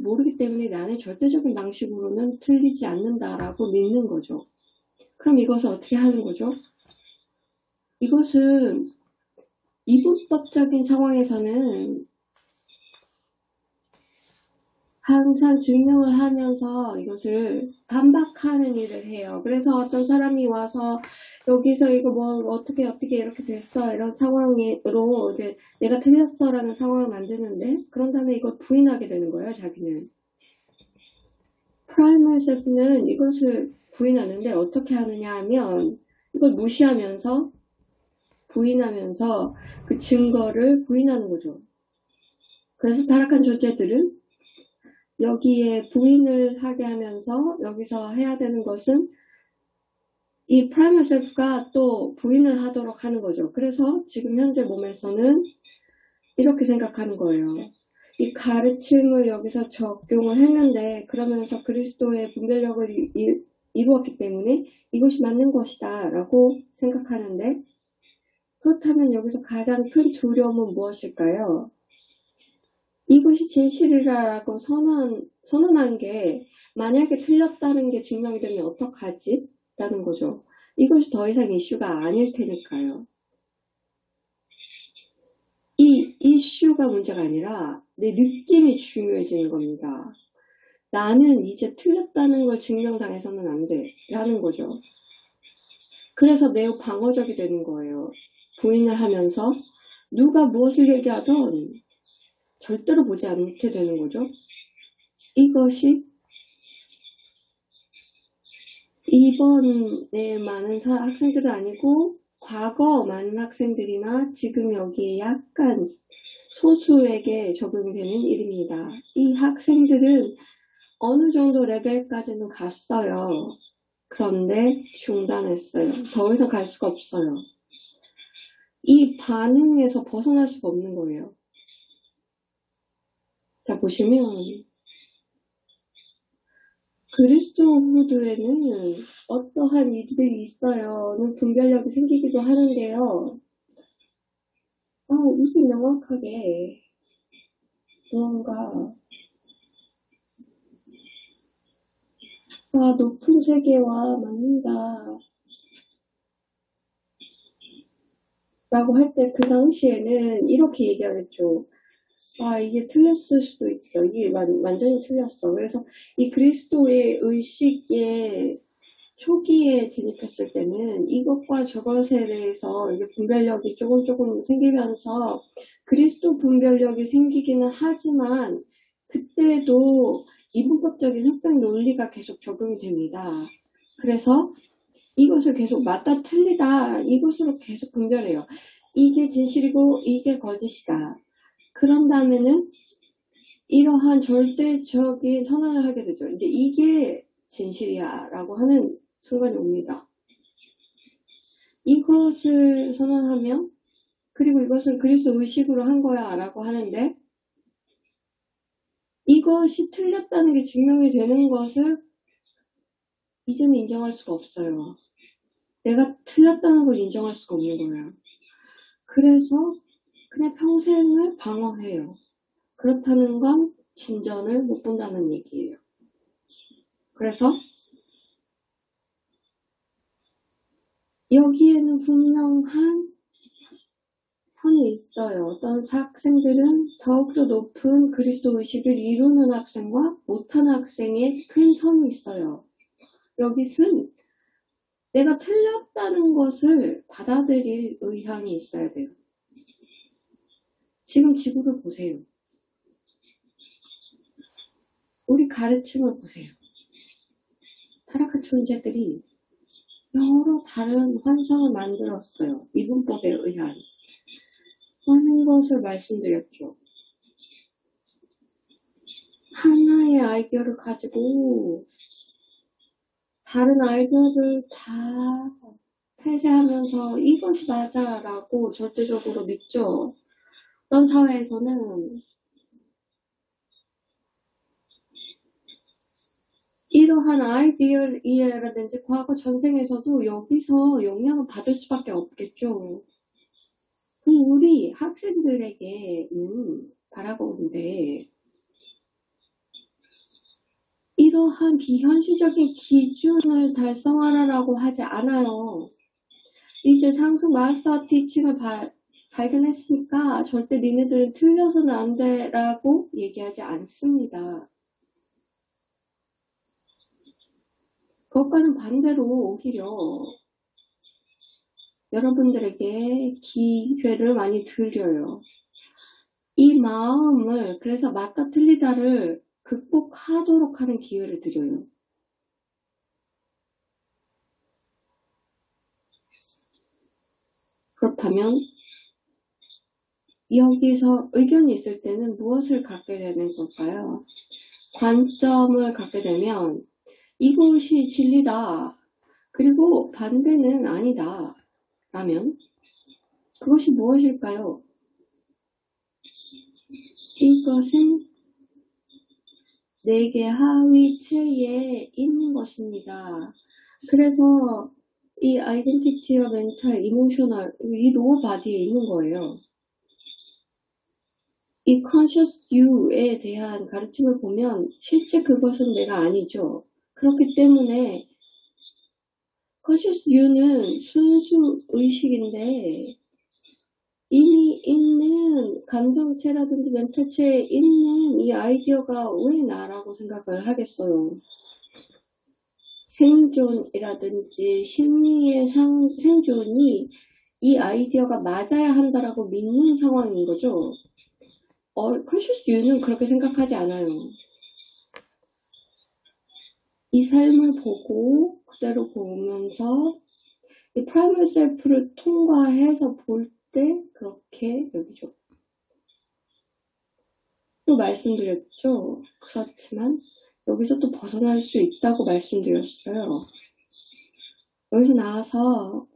모르기 때문에 나는 절대적인 방식으로는 틀리지 않는다라고 믿는 거죠. 그럼 이것을 어떻게 하는 거죠? 이것은 이분법적인 상황에서는 항상 증명을 하면서 이것을 반박하는 일을 해요. 그래서 어떤 사람이 와서 여기서 이거 뭐 어떻게 이렇게 됐어 이런 상황으로 이제 내가 틀렸어라는 상황을 만드는데, 그런 다음에 이걸 부인하게 되는 거예요. 자기는 프라이머리 셀프는 이것을 부인하는데 어떻게 하느냐 하면 이걸 무시하면서 부인하면서 그 증거를 부인하는 거죠. 그래서 타락한 존재들은 여기에 부인을 하게 하면서 여기서 해야 되는 것은 이 프라이머리 셀프가 또 부인을 하도록 하는 거죠. 그래서 지금 현재 몸에서는 이렇게 생각하는 거예요. 이 가르침을 여기서 적용을 했는데 그러면서 그리스도의 분별력을 이루었기 때문에 이것이 맞는 것이다 라고 생각하는데, 그렇다면 여기서 가장 큰 두려움은 무엇일까요? 이것이 진실이라고 선언한 게 만약에 틀렸다는 게 증명이 되면 어떡하지? 라는 거죠. 이것이 더 이상 이슈가 아닐 테니까요. 이 이슈가 문제가 아니라 내 느낌이 중요해지는 겁니다. 나는 이제 틀렸다는 걸 증명당해서는 안 돼 라는 거죠. 그래서 매우 방어적이 되는 거예요. 부인을 하면서 누가 무엇을 얘기하던 절대로 보지 않게 되는 거죠. 이것이 이번에 많은 학생들은 아니고 과거 많은 학생들이나 지금 여기에 약간 소수에게 적용되는 일입니다. 이 학생들은 어느 정도 레벨까지는 갔어요. 그런데 중단했어요. 더 이상 갈 수가 없어요. 이 반응에서 벗어날 수가 없는 거예요. 자, 보시면 그리스도 후드에는 어떠한 일들이 있어요는 분별력이 생기기도 하는데요. 이게 명확하게 뭔가 높은 세계와 맞는다 라고 할 때 그 당시에는 이렇게 얘기하겠죠. 이게 틀렸을 수도 있어. 이게 완전히 틀렸어. 그래서 이 그리스도의 의식에 초기에 진입했을 때는 이것과 저것에 대해서 이게 분별력이 조금 생기면서 그리스도 분별력이 생기기는 하지만 그때도 이분법적인 흑백 논리가 계속 적용이 됩니다. 그래서 이것을 계속 맞다 틀리다 이것으로 계속 분별해요. 이게 진실이고 이게 거짓이다. 그런 다음에는 이러한 절대적인 선언을 하게 되죠. 이제 이게 진실이야 라고 하는 순간이 옵니다. 이것을 선언하면, 그리고 이것은 그리스도 의식으로 한 거야 라고 하는데, 이것이 틀렸다는 게 증명이 되는 것을 이제는 인정할 수가 없어요. 내가 틀렸다는 걸 인정할 수가 없는 거예요. 그래서 그냥 평생을 방어해요. 그렇다는 건 진전을 못 본다는 얘기예요. 그래서 여기에는 분명한 선이 있어요. 어떤 학생들은 더욱더 높은 그리스도 의식을 이루는 학생과 못하는 학생의 큰 선이 있어요. 여기서는 내가 틀렸다는 것을 받아들일 의향이 있어야 돼요. 지금 지구를 보세요. 우리 가르침을 보세요. 타락한 존재들이 여러 다른 환상을 만들었어요. 이분법에 의한 하는 것을 말씀드렸죠. 하나의 아이디어를 가지고 다른 아이디어를 다 폐쇄하면서 이것이 맞아라고 절대적으로 믿죠. 어떤 사회에서는 이러한 아이디어라든지 과거 전생에서도 여기서 영향을 받을 수밖에 없겠죠. 우리 학생들에게 바라보는데 이러한 비현실적인 기준을 달성하라고 하지 않아요. 이제 상승 마스터 티칭을 발견했으니까 절대 니네들은 틀려서는 안 돼라고 얘기하지 않습니다. 그것과는 반대로 오히려 여러분들에게 기회를 많이 드려요. 이 마음을 그래서 맞다 틀리다를 극복하도록 하는 기회를 드려요. 그렇다면 여기서 의견이 있을 때는 무엇을 갖게 되는 걸까요? 관점을 갖게 되면 이것이 진리다. 그리고 반대는 아니다. 라면 그것이 무엇일까요? 이것은 내게 하위체에 있는 것입니다. 그래서 이 아이덴티티와 멘탈, 이모셔널, 이 로어 바디에 있는 거예요. 이 conscious you에 대한 가르침을 보면 실제 그것은 내가 아니죠. 그렇기 때문에 conscious you는 순수 의식인데 이미 있는 감정체라든지 멘탈체에 있는 이 아이디어가 왜 나라고 생각을 하겠어요. 생존이라든지 심리의 생존이 이 아이디어가 맞아야 한다라고 믿는 상황인 거죠. conscious you는 그렇게 생각하지 않아요. 이 삶을 보고 그대로 보면서 이 프라이머리 셀프를 통과해서 볼 때 그렇게 여기죠. 또 말씀드렸죠. 그렇지만 여기서 또 벗어날 수 있다고 말씀드렸어요. 여기서 나와서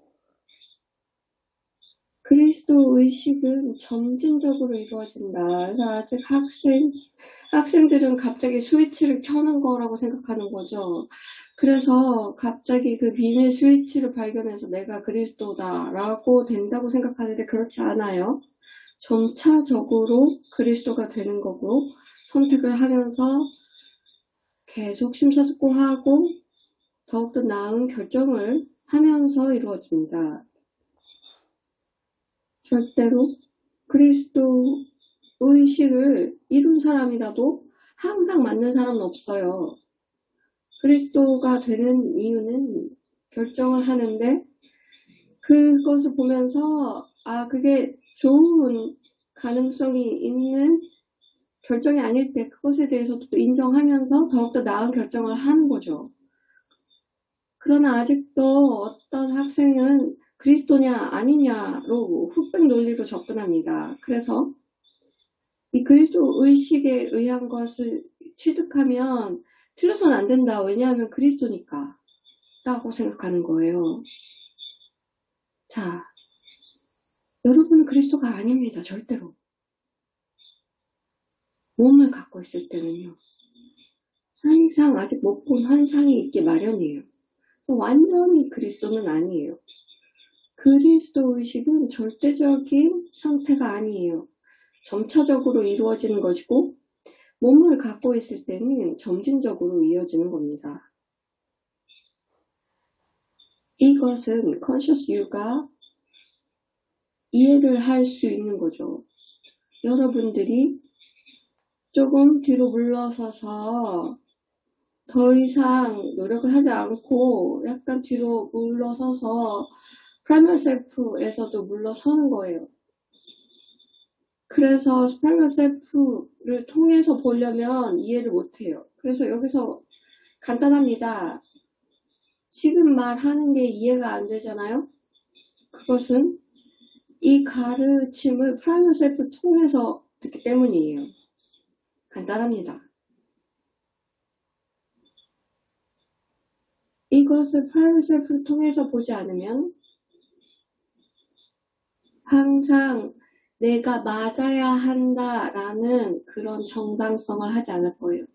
그리스도 의식은 점진적으로 이루어진다. 그래서 아직 학생들은 갑자기 스위치를 켜는 거라고 생각하는 거죠. 그래서 갑자기 그 비밀 스위치를 발견해서 내가 그리스도다라고 된다고 생각하는데 그렇지 않아요. 점차적으로 그리스도가 되는 거고 선택을 하면서 계속 심사숙고하고 더욱더 나은 결정을 하면서 이루어집니다. 절대로 그리스도 의식을 이룬 사람이라도 항상 맞는 사람은 없어요. 그리스도가 되는 이유는 결정을 하는데 그것을 보면서 그게 좋은 가능성이 있는 결정이 아닐 때 그것에 대해서도 또 인정하면서 더욱더 나은 결정을 하는 거죠. 그러나 아직도 어떤 학생은 그리스도냐 아니냐로 흑백 논리로 접근합니다. 그래서 이 그리스도 의식에 의한 것을 취득하면 틀려서는 안 된다. 왜냐하면 그리스도니까 라고 생각하는 거예요. 자, 여러분은 그리스도가 아닙니다. 절대로. 몸을 갖고 있을 때는요. 항상 아직 못 본 환상이 있기 마련이에요. 완전히 그리스도는 아니에요. 그리스도 의식은 절대적인 상태가 아니에요. 점차적으로 이루어지는 것이고 몸을 갖고 있을 때는 점진적으로 이어지는 겁니다. 이것은 conscious you가 이해를 할 수 있는 거죠. 여러분들이 조금 뒤로 물러서서 더 이상 노력을 하지 않고 약간 뒤로 물러서서 프라이머리 셀프에서도 물러서는 거예요. 그래서 프라이머리 셀프를 통해서 보려면 이해를 못해요. 그래서 여기서 간단합니다. 지금 말하는 게 이해가 안 되잖아요. 그것은 이 가르침을 프라이머리 셀프를 통해서 듣기 때문이에요. 간단합니다. 이것을 프라이머리 셀프를 통해서 보지 않으면 항상 내가 맞아야 한다라는 그런 정당성을 하지 않을 거예요.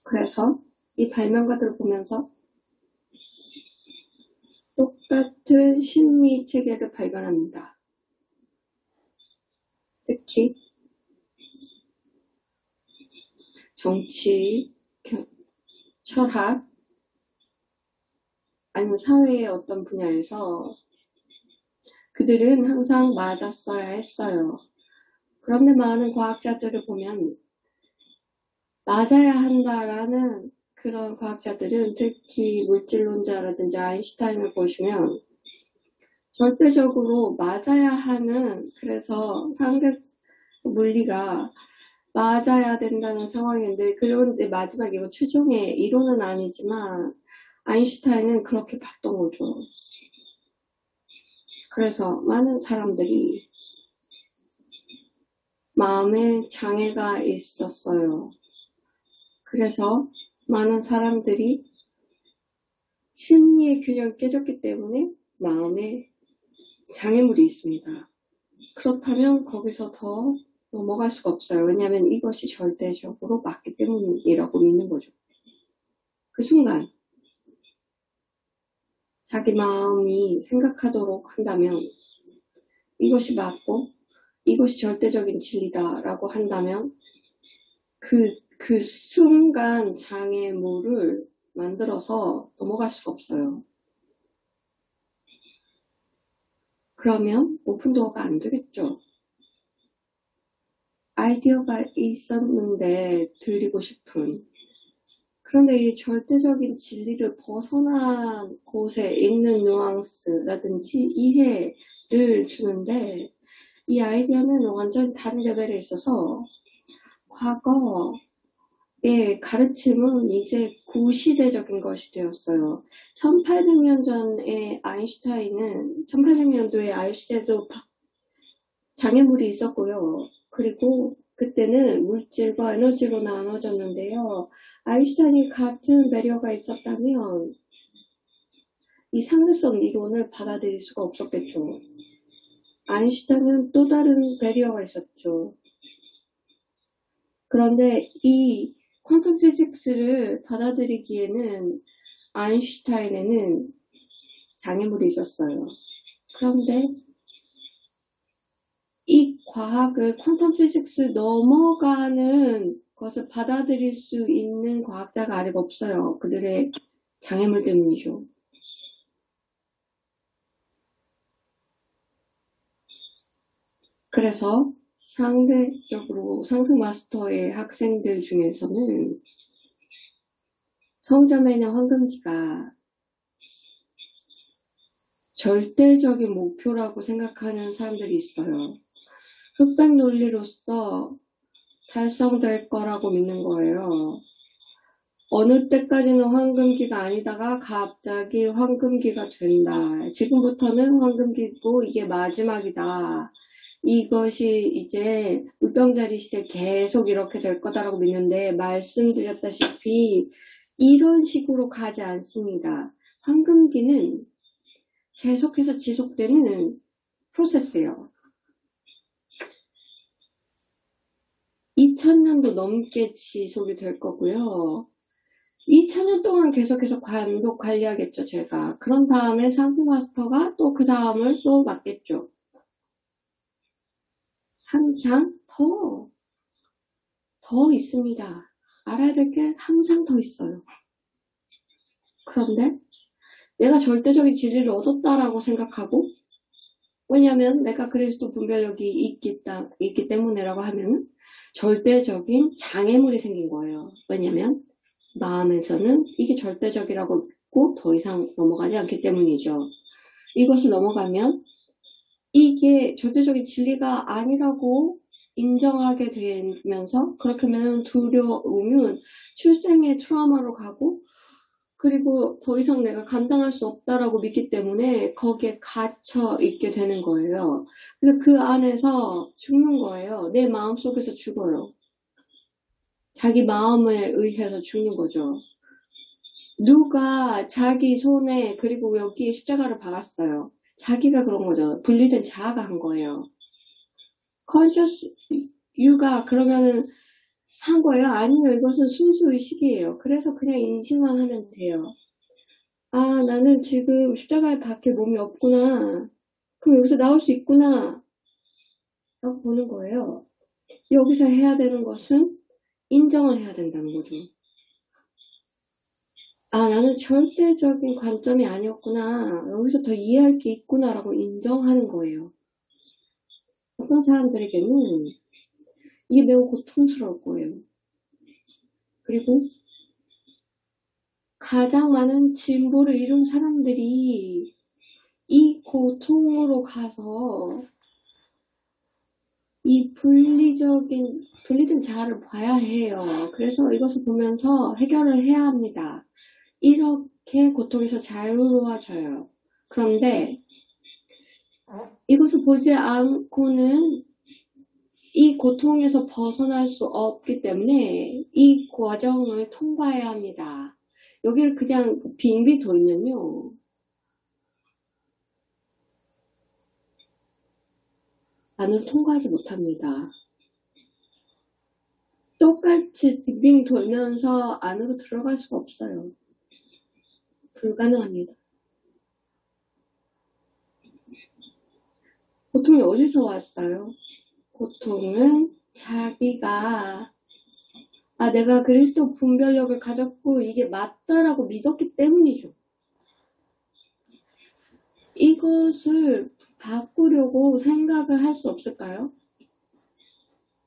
그래서 이 발명가들을 보면서 똑같은 심리 체계를 발견합니다. 특히 정치, 철학, 아니면 사회의 어떤 분야에서 그들은 항상 맞았어야 했어요. 그런데 많은 과학자들을 보면 맞아야 한다라는 그런 과학자들은 특히 물질론자라든지 아인슈타인을 보시면 절대적으로 맞아야 하는, 그래서 상대 물리가 맞아야 된다는 상황인데, 그런데 마지막에 이거 최종의 이론은 아니지만 아인슈타인은 그렇게 봤던 거죠. 그래서 많은 사람들이 마음에 장애가 있었어요. 그래서 많은 사람들이 심리의 균형이 깨졌기 때문에 마음에 장애물이 있습니다. 그렇다면 거기서 더 넘어갈 수가 없어요. 왜냐하면 이것이 절대적으로 맞기 때문이라고 믿는 거죠. 그 순간 자기 마음이 생각하도록 한다면 이것이 맞고 이것이 절대적인 진리다라고 한다면 그 순간 장애물을 만들어서 넘어갈 수가 없어요. 그러면 오픈도어가 안 되겠죠. 아이디어가 있었는데 드리고 싶은, 그런데 이 절대적인 진리를 벗어난 곳에 있는 뉘앙스라든지 이해를 주는데 이 아이디어는 완전히 다른 레벨에 있어서 과거의 가르침은 이제 구시대적인 것이 되었어요. 1800년 전에 아인슈타인은 1800년도에 아인슈타인도 장애물이 있었고요. 그리고 그때는 물질과 에너지로 나눠졌는데요. 아인슈타인이 같은 배려가 있었다면 이 상대성 이론을 받아들일 수가 없었겠죠. 아인슈타인은 또 다른 배리어가 있었죠. 그런데 이 퀀텀 피직스를 받아들이기에는 아인슈타인에는 장애물이 있었어요. 그런데 이 과학을 퀀텀 피직스 넘어가는 것을 받아들일 수 있는 과학자가 아직 없어요. 그들의 장애물 때문이죠. 그래서 상대적으로 상승 마스터의 학생들 중에서는 성자매냐 황금기가 절대적인 목표라고 생각하는 사람들이 있어요. 흑백 논리로서 달성될 거라고 믿는 거예요. 어느 때까지는 황금기가 아니다가 갑자기 황금기가 된다. 지금부터는 황금기고 이게 마지막이다. 이것이 이제 물병자리 시대 계속 이렇게 될 거다라고 믿는데 말씀드렸다시피 이런 식으로 가지 않습니다. 황금기는 계속해서 지속되는 프로세스예요. 2000년도 넘게 지속이 될 거고요. 2000년 동안 계속해서 감독 관리하겠죠, 제가. 그런 다음에 상승 마스터가 또 그 다음을 또 맡겠죠. 항상 더 있습니다. 알아야 될 게 항상 더 있어요. 그런데 내가 절대적인 진리를 얻었다라고 생각하고 왜냐하면 내가 그리스도 분별력이 있기 때문에라고 하면 절대적인 장애물이 생긴 거예요. 왜냐하면 마음에서는 이게 절대적이라고 믿고 더 이상 넘어가지 않기 때문이죠. 이것을 넘어가면 이게 절대적인 진리가 아니라고 인정하게 되면서 그렇게 하면 두려움은 출생의 트라우마로 가고 그리고 더 이상 내가 감당할 수 없다라고 믿기 때문에 거기에 갇혀 있게 되는 거예요. 그래서 그 안에서 죽는 거예요. 내 마음속에서 죽어요. 자기 마음에 의해서 죽는 거죠. 누가 자기 손에 그리고 여기에 십자가를 박았어요. 자기가 그런 거죠. 분리된 자아가 한 거예요. conscious you가 그러면은 한 거예요? 아니요. 이것은 순수 의식이에요. 그래서 그냥 인식만 하면 돼요. 아, 나는 지금 십자가에 밖에 몸이 없구나. 그럼 여기서 나올 수 있구나. 라고 보는 거예요. 여기서 해야 되는 것은 인정을 해야 된다는 거죠. 아, 나는 절대적인 관점이 아니었구나. 여기서 더 이해할 게 있구나. 라고 인정하는 거예요. 어떤 사람들에게는 이게 매우 고통스러울 거예요. 그리고 가장 많은 진보를 이룬 사람들이 이 고통으로 가서 이 분리된 자아를 봐야 해요. 그래서 이것을 보면서 해결을 해야 합니다. 이렇게 고통에서 자유로워져요. 그런데 이것을 보지 않고는 이 고통에서 벗어날 수 없기 때문에 이 과정을 통과해야 합니다. 여기를 그냥 빙빙 돌면요. 안으로 통과하지 못합니다. 똑같이 빙빙 돌면서 안으로 들어갈 수가 없어요. 불가능합니다. 고통이 어디서 왔어요? 고통은 자기가 내가 그리스도 분별력을 가졌고 이게 맞다라고 믿었기 때문이죠. 이것을 바꾸려고 생각을 할 수 없을까요?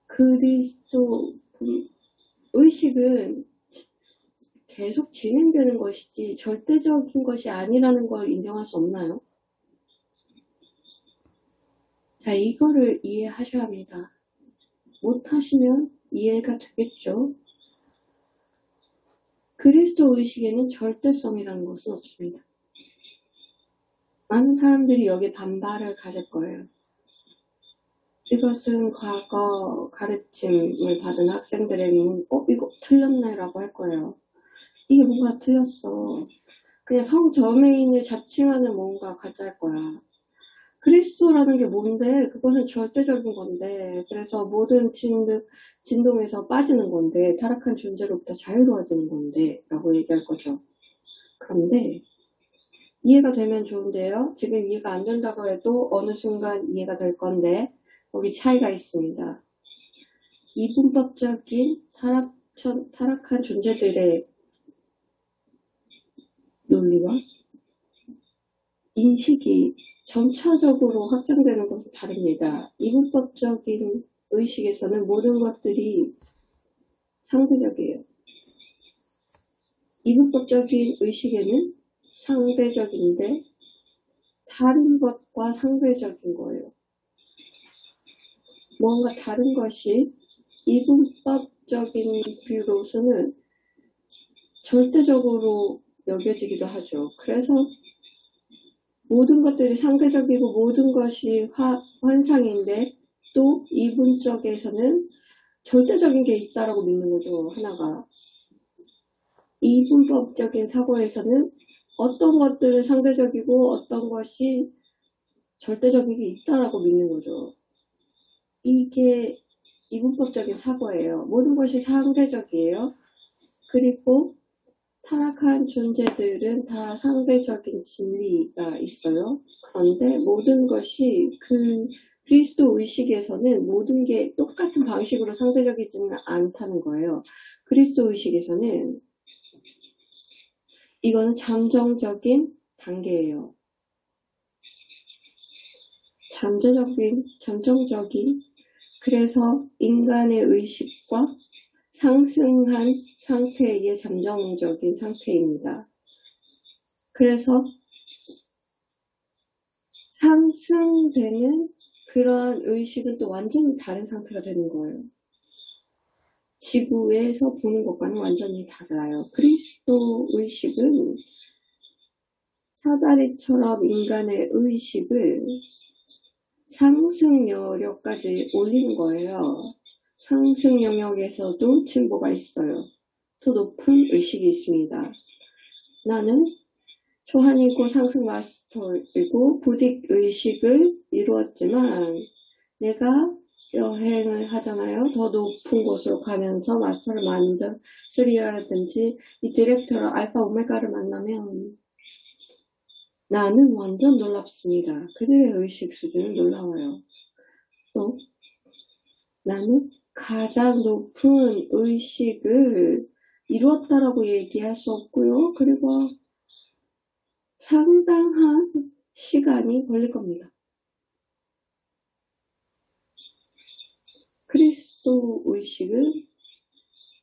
그리스도 의식은 계속 진행되는 것이지 절대적인 것이 아니라는 걸 인정할 수 없나요? 자, 이거를 이해하셔야 합니다. 못하시면 이해가 되겠죠? 그리스도 의식에는 절대성이라는 것은 없습니다. 많은 사람들이 여기에 반발을 가질 거예요. 이것은 과거 가르침을 받은 학생들에게는 이거 틀렸네 라고 할 거예요. 이게 뭔가 틀렸어. 그냥 성저메인을 자칭하는 뭔가 가짜일 거야. 그리스도라는 게 뭔데? 그것은 절대적인 건데, 그래서 모든 진동에서 빠지는 건데, 타락한 존재로부터 자유로워지는 건데, 라고 얘기할 거죠. 그런데, 이해가 되면 좋은데요. 지금 이해가 안 된다고 해도 어느 순간 이해가 될 건데, 거기 차이가 있습니다. 이분법적인 타락한 존재들의 논리와 인식이 점차적으로 확장되는 것은 다릅니다. 이분법적인 의식에서는 모든 것들이 상대적이에요. 이분법적인 의식에는 상대적인데 다른 것과 상대적인 거예요. 뭔가 다른 것이 이분법적인 뷰로서는 절대적으로 여겨지기도 하죠. 그래서 모든 것들이 상대적이고 모든 것이 환상인데 또 이분 쪽에서는 절대적인 게 있다라고 믿는 거죠. 하나가. 이분법적인 사고에서는 어떤 것들은 상대적이고 어떤 것이 절대적인 게 있다라고 믿는 거죠. 이게 이분법적인 사고예요. 모든 것이 상대적이에요. 그리고 타락한 존재들은 다 상대적인 진리가 있어요. 그런데 모든 것이 그리스도 의식에서는 모든 게 똑같은 방식으로 상대적이지는 않다는 거예요. 그리스도 의식에서는 이거는 잠정적인 단계예요. 잠정적인, 그래서 인간의 의식과 상승한 상태의 잠정적인 상태입니다. 그래서 상승되는 그런 의식은 또 완전히 다른 상태가 되는 거예요. 지구에서 보는 것과는 완전히 달라요. 그리스도 의식은 사다리처럼 인간의 의식을 상승 여력까지 올리는 거예요. 상승 영역에서도 진보가 있어요. 더 높은 의식이 있습니다. 나는 초한이고 상승 마스터이고 부딕 의식을 이루었지만 내가 여행을 하잖아요. 더 높은 곳으로 가면서 마스터를 쓰리라든지 이 디렉터를 알파 오메가를 만나면 나는 완전 놀랍습니다. 그들의 의식 수준은 놀라워요. 또 나는 가장 높은 의식을 이루었다라고 얘기할 수 없고요. 그리고 상당한 시간이 걸릴 겁니다. 그리스도 의식은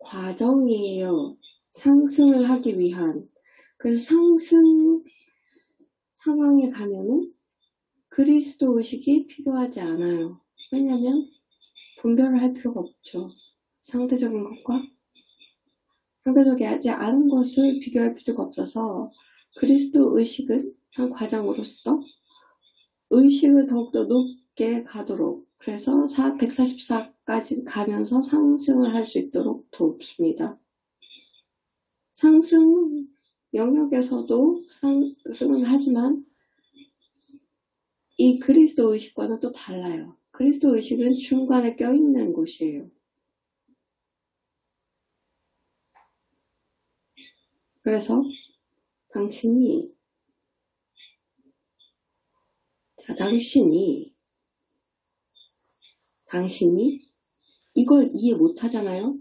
과정이에요. 상승을 하기 위한. 그래서 상승 상황에 가면은 그리스도 의식이 필요하지 않아요. 왜냐하면 분별을 할 필요가 없죠. 상대적인 것과 상대적이지 않은 것을 비교할 필요가 없어서 그리스도 의식은 한 과정으로서 의식을 더욱더 높게 가도록 그래서 144까지 가면서 상승을 할 수 있도록 돕습니다. 상승 영역에서도 상승은 하지만 이 그리스도 의식과는 또 달라요. 그리스도 의식은 중간에 껴있는 곳이에요. 그래서 당신이 이걸 이해 못하잖아요.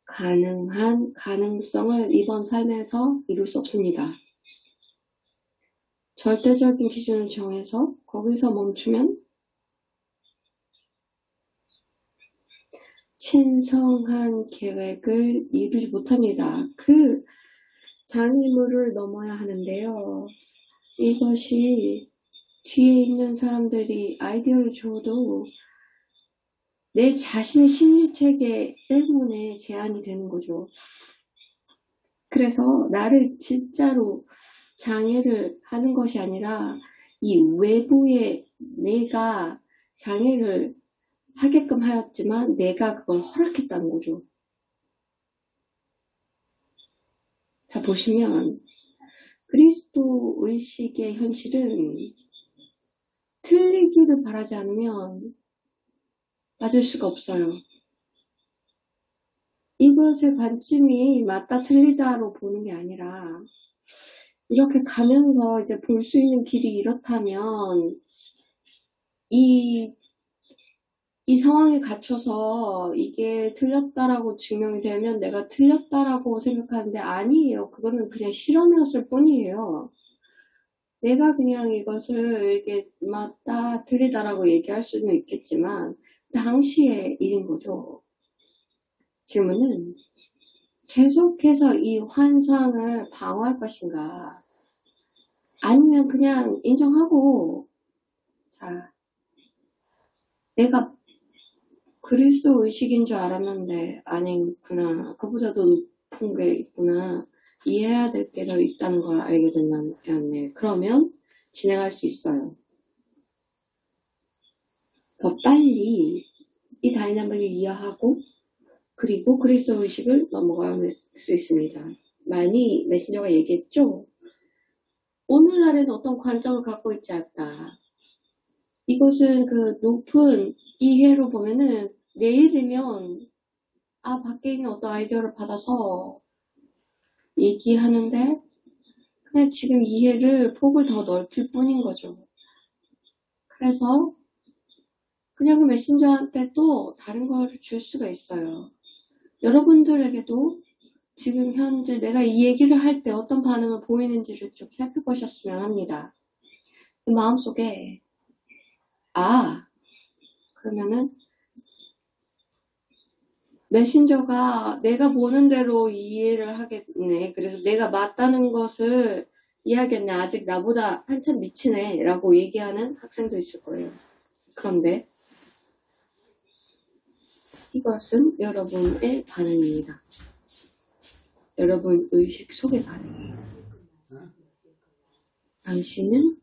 가능한 가능성을 이번 삶에서 이룰 수 없습니다. 절대적인 기준을 정해서 거기서 멈추면 신성한 계획을 이루지 못합니다. 그 장애물을 넘어야 하는데요. 이것이 뒤에 있는 사람들이 아이디어를 줘도 내 자신의 심리체계 때문에 제한이 되는 거죠. 그래서 나를 진짜로 장애를 하는 것이 아니라 이 외부의 내가 장애를 하게끔 하였지만 내가 그걸 허락했다는 거죠. 자, 보시면 그리스도 의식의 현실은 틀리기를 바라지 않으면 맞을 수가 없어요. 이것의 관점이 맞다 틀리다로 보는 게 아니라 이렇게 가면서 이제 볼 수 있는 길이 이렇다면 이 상황에 갇혀서 이게 틀렸다라고 증명이 되면 내가 틀렸다라고 생각하는데 아니에요. 그거는 그냥 실험이었을 뿐이에요. 내가 그냥 이것을 이렇게 맞다 틀리다라고 얘기할 수는 있겠지만 당시의 일인 거죠. 질문은 계속해서 이 환상을 방어할 것인가 아니면 그냥 인정하고 자 내가 그리스도 의식인 줄 알았는데 아니구나. 그보다도 높은 게 있구나. 이해해야 될 게 더 있다는 걸 알게 됐네. 그러면 진행할 수 있어요. 더 빨리 이 다이나믹을 이해하고 그리고 그리스도 의식을 넘어갈 수 있습니다. 많이 메신저가 얘기했죠. 오늘날에는 어떤 관점을 갖고 있지 않다. 이것은 그 높은 이해로 보면은 내일이면 밖에 있는 어떤 아이디어를 받아서 얘기하는데 그냥 지금 이해를 폭을 더 넓힐 뿐인 거죠. 그래서 그냥 그 메신저한테 또 다른 걸 줄 수가 있어요. 여러분들에게도 지금 현재 내가 이 얘기를 할 때 어떤 반응을 보이는지를 좀 살펴보셨으면 합니다. 마음속에 그러면은 메신저가 내가 보는 대로 이해를 하겠네. 그래서 내가 맞다는 것을 이해하겠네. 아직 나보다 한참 미치네 라고 얘기하는 학생도 있을 거예요. 그런데 이것은 여러분의 반응입니다. 여러분 의식 속의 반응이에요. 당신은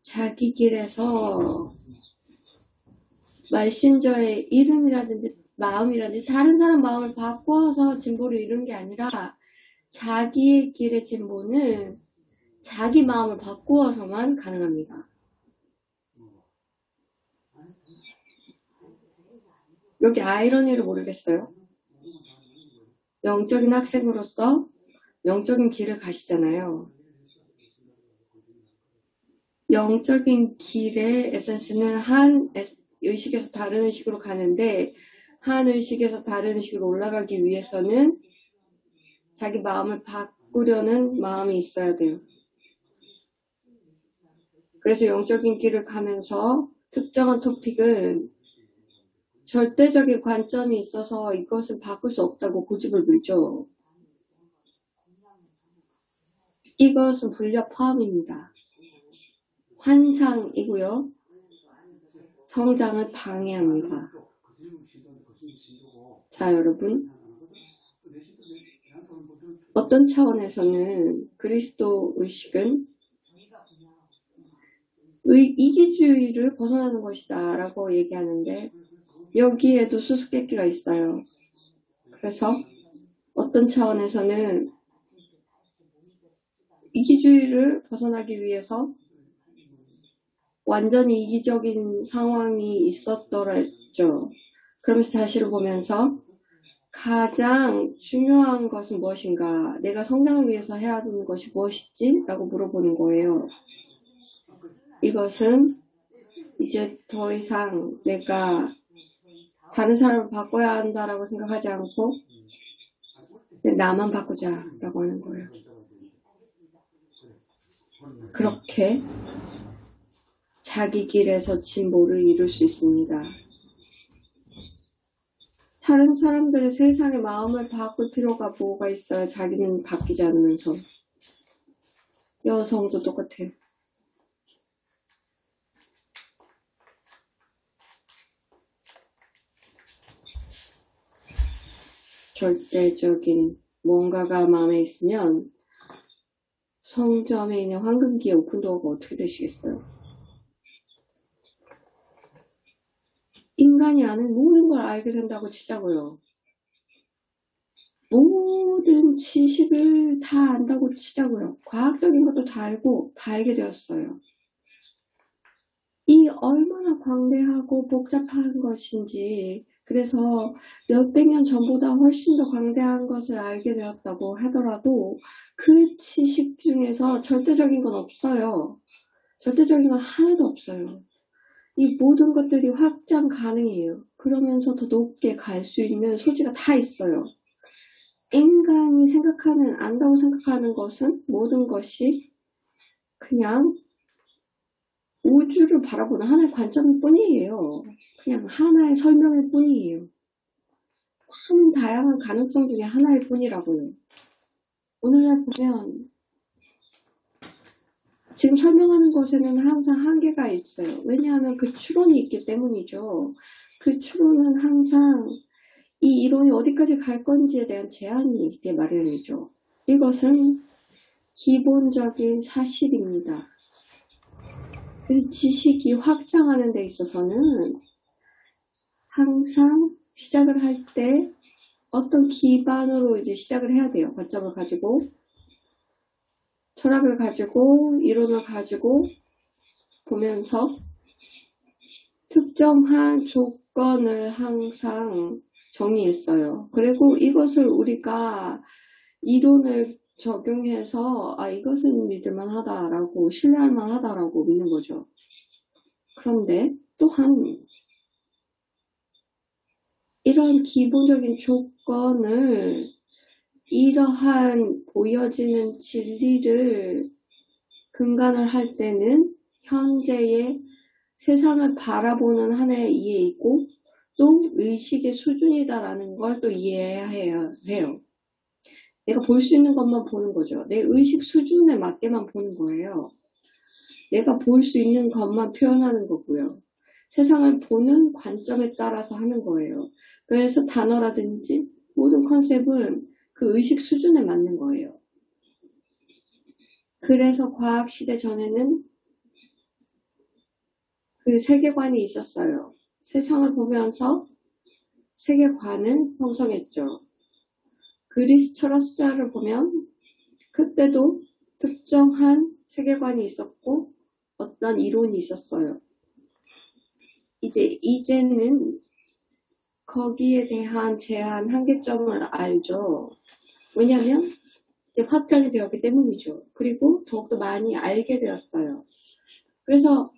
자기 길에서 메신저의 이름이라든지 마음이라든지 다른 사람 마음을 바꿔서 진보를 이룬 게 아니라 자기의 길의 진보는 자기 마음을 바꾸어서만 가능합니다. 여기 아이러니를 모르겠어요. 영적인 학생으로서 영적인 길을 가시잖아요. 영적인 길의 에센스는 한 의식에서 다른 의식으로 가는데 한 의식에서 다른 의식으로 올라가기 위해서는 자기 마음을 바꾸려는 마음이 있어야 돼요. 그래서 영적인 길을 가면서 특정한 토픽은 절대적인 관점이 있어서 이것을 바꿀 수 없다고 고집을 물죠. 이것은 불협 화음입니다. 환상이고요. 성장을 방해합니다. 자, 여러분. 어떤 차원에서는 그리스도 의식은 이기주의를 벗어나는 것이다 라고 얘기하는데 여기에도 수수께끼가 있어요. 그래서 어떤 차원에서는 이기주의를 벗어나기 위해서 완전히 이기적인 상황이 있었더랬죠. 그러면서 자신을 보면서 가장 중요한 것은 무엇인가? 내가 성장을 위해서 해야 하는 것이 무엇이지? 라고 물어보는 거예요. 이것은 이제 더 이상 내가 다른 사람을 바꿔야 한다라고 생각하지 않고 나만 바꾸자라고 하는 거예요. 그렇게 자기 길에서 진보를 이룰 수 있습니다. 다른 사람들의 세상의 마음을 바꿀 필요가 뭐가 있어요? 자기는 바뀌지 않으면서. 여성도 똑같아요. 절대적인 뭔가가 마음에 있으면 성점에 있는 황금기의 오픈도어가 어떻게 되시겠어요? 인간이 아는 모든 걸 알게 된다고 치자고요. 모든 지식을 다 안다고 치자고요. 과학적인 것도 다 알고 다 알게 되었어요. 이 얼마나 광대하고 복잡한 것인지 그래서 몇백 년 전보다 훨씬 더 광대한 것을 알게 되었다고 하더라도 그 지식 중에서 절대적인 건 없어요. 절대적인 건 하나도 없어요. 이 모든 것들이 확장 가능해요. 그러면서 더 높게 갈 수 있는 소지가 다 있어요. 인간이 안다고 생각하는 것은 모든 것이 그냥 우주를 바라보는 하나의 관점일 뿐이에요. 그냥 하나의 설명일 뿐이에요. 많은 다양한 가능성 중에 하나일 뿐이라고요. 오늘날 보면 지금 설명하는 것에는 항상 한계가 있어요. 왜냐하면 그 추론이 있기 때문이죠. 그 추론은 항상 이 이론이 어디까지 갈 건지에 대한 제한이 있게 마련이죠. 이것은 기본적인 사실입니다. 그래서 지식이 확장하는 데 있어서는 항상 시작을 할 때 어떤 기반으로 이제 시작을 해야 돼요. 관점을 가지고, 철학을 가지고, 이론을 가지고 보면서 특정한 조건을 항상 정의했어요. 그리고 이것을 우리가 이론을 적용해서 이것은 믿을만 하다라고 신뢰할만 하다라고 믿는 거죠. 그런데 또한 이런 기본적인 조건을 이러한 보여지는 진리를 근간을 할 때는 현재의 세상을 바라보는 하나의 이해이고 또 의식의 수준이다라는 걸 또 이해해야 해요. 내가 볼 수 있는 것만 보는 거죠. 내 의식 수준에 맞게만 보는 거예요. 내가 볼 수 있는 것만 표현하는 거고요. 세상을 보는 관점에 따라서 하는 거예요. 그래서 단어라든지 모든 컨셉은 그 의식 수준에 맞는 거예요. 그래서 과학시대 전에는 그 세계관이 있었어요. 세상을 보면서 세계관을 형성했죠. 그리스 철학자를 보면 그때도 특정한 세계관이 있었고 어떤 이론이 있었어요. 이제는 거기에 대한 제한 한계점을 알죠. 왜냐하면 이제 확장이 되었기 때문이죠. 그리고 더욱더 많이 알게 되었어요. 그래서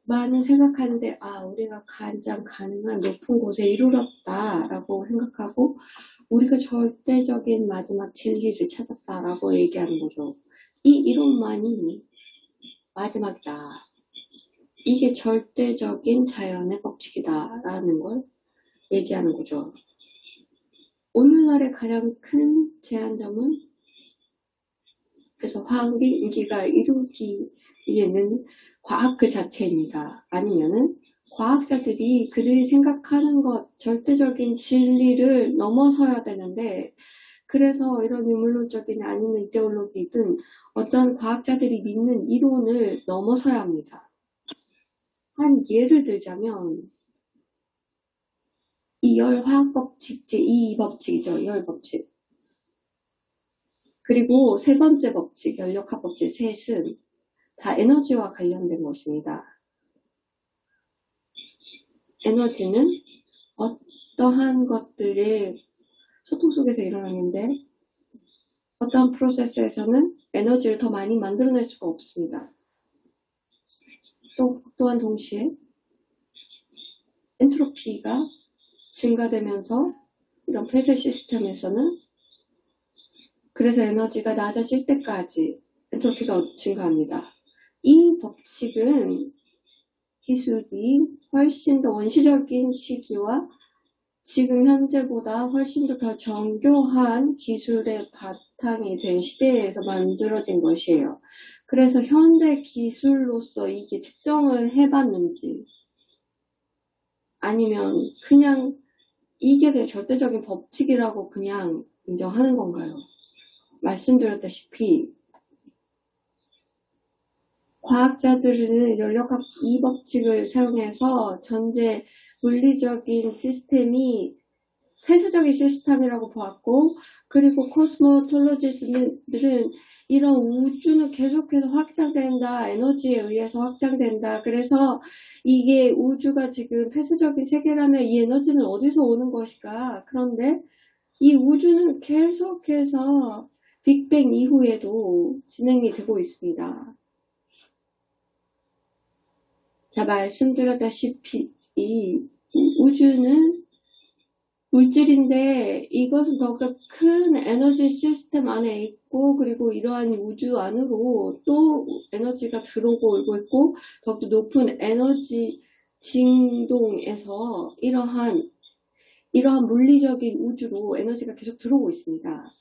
많은 생각하는데 우리가 가장 가능한 높은 곳에 이르렀다라고 생각하고 우리가 절대적인 마지막 진리를 찾았다라고 얘기하는 거죠. 이 이론만이 마지막이다. 이게 절대적인 자연의 법칙이다라는 걸 얘기하는 거죠. 오늘날의 가장 큰 제한점은 그래서 화학인기가 이루기 위해는 과학 그 자체입니다. 아니면은 과학자들이 그들이 생각하는 것, 절대적인 진리를 넘어서야 되는데 그래서 이런 유물론적인 아니면 이데올로기든 어떤 과학자들이 믿는 이론을 넘어서야 합니다. 한 예를 들자면 이 열화학법칙 제2법칙이죠. 열법칙. 그리고 세 번째 법칙, 열역학법칙 셋은 다 에너지와 관련된 것입니다. 에너지는 어떠한 것들의 소통 속에서 일어나는데 어떠한 프로세스에서는 에너지를 더 많이 만들어낼 수가 없습니다. 또한 동시에 엔트로피가 증가되면서 이런 폐쇄 시스템에서는 그래서 에너지가 낮아질 때까지 엔트로피가 증가합니다. 이 법칙은 기술이 훨씬 더 원시적인 시기와 지금 현재보다 훨씬 더 정교한 기술의 바탕이 된 시대에서 만들어진 것이에요. 그래서 현대 기술로서 이게 측정을 해봤는지 아니면 그냥 이게 그냥 절대적인 법칙이라고 그냥 인정하는 건가요? 말씀드렸다시피 과학자들은 연력학 이 법칙을 사용해서 전제 물리적인 시스템이 폐쇄적인 시스템이라고 보았고 그리고 코스모톨로지스트들은 이런 우주는 계속해서 확장된다. 에너지에 의해서 확장된다. 그래서 이게 우주가 지금 폐쇄적인 세계라면 이 에너지는 어디서 오는 것일까? 그런데 이 우주는 계속해서 빅뱅 이후에도 진행이 되고 있습니다. 자, 말씀드렸다시피 이 우주는 물질인데 이것은 더욱더 큰 에너지 시스템 안에 있고 그리고 이러한 우주 안으로 또 에너지가 들어오고 있고 더욱더 높은 에너지 진동에서 이러한 물리적인 우주로 에너지가 계속 들어오고 있습니다.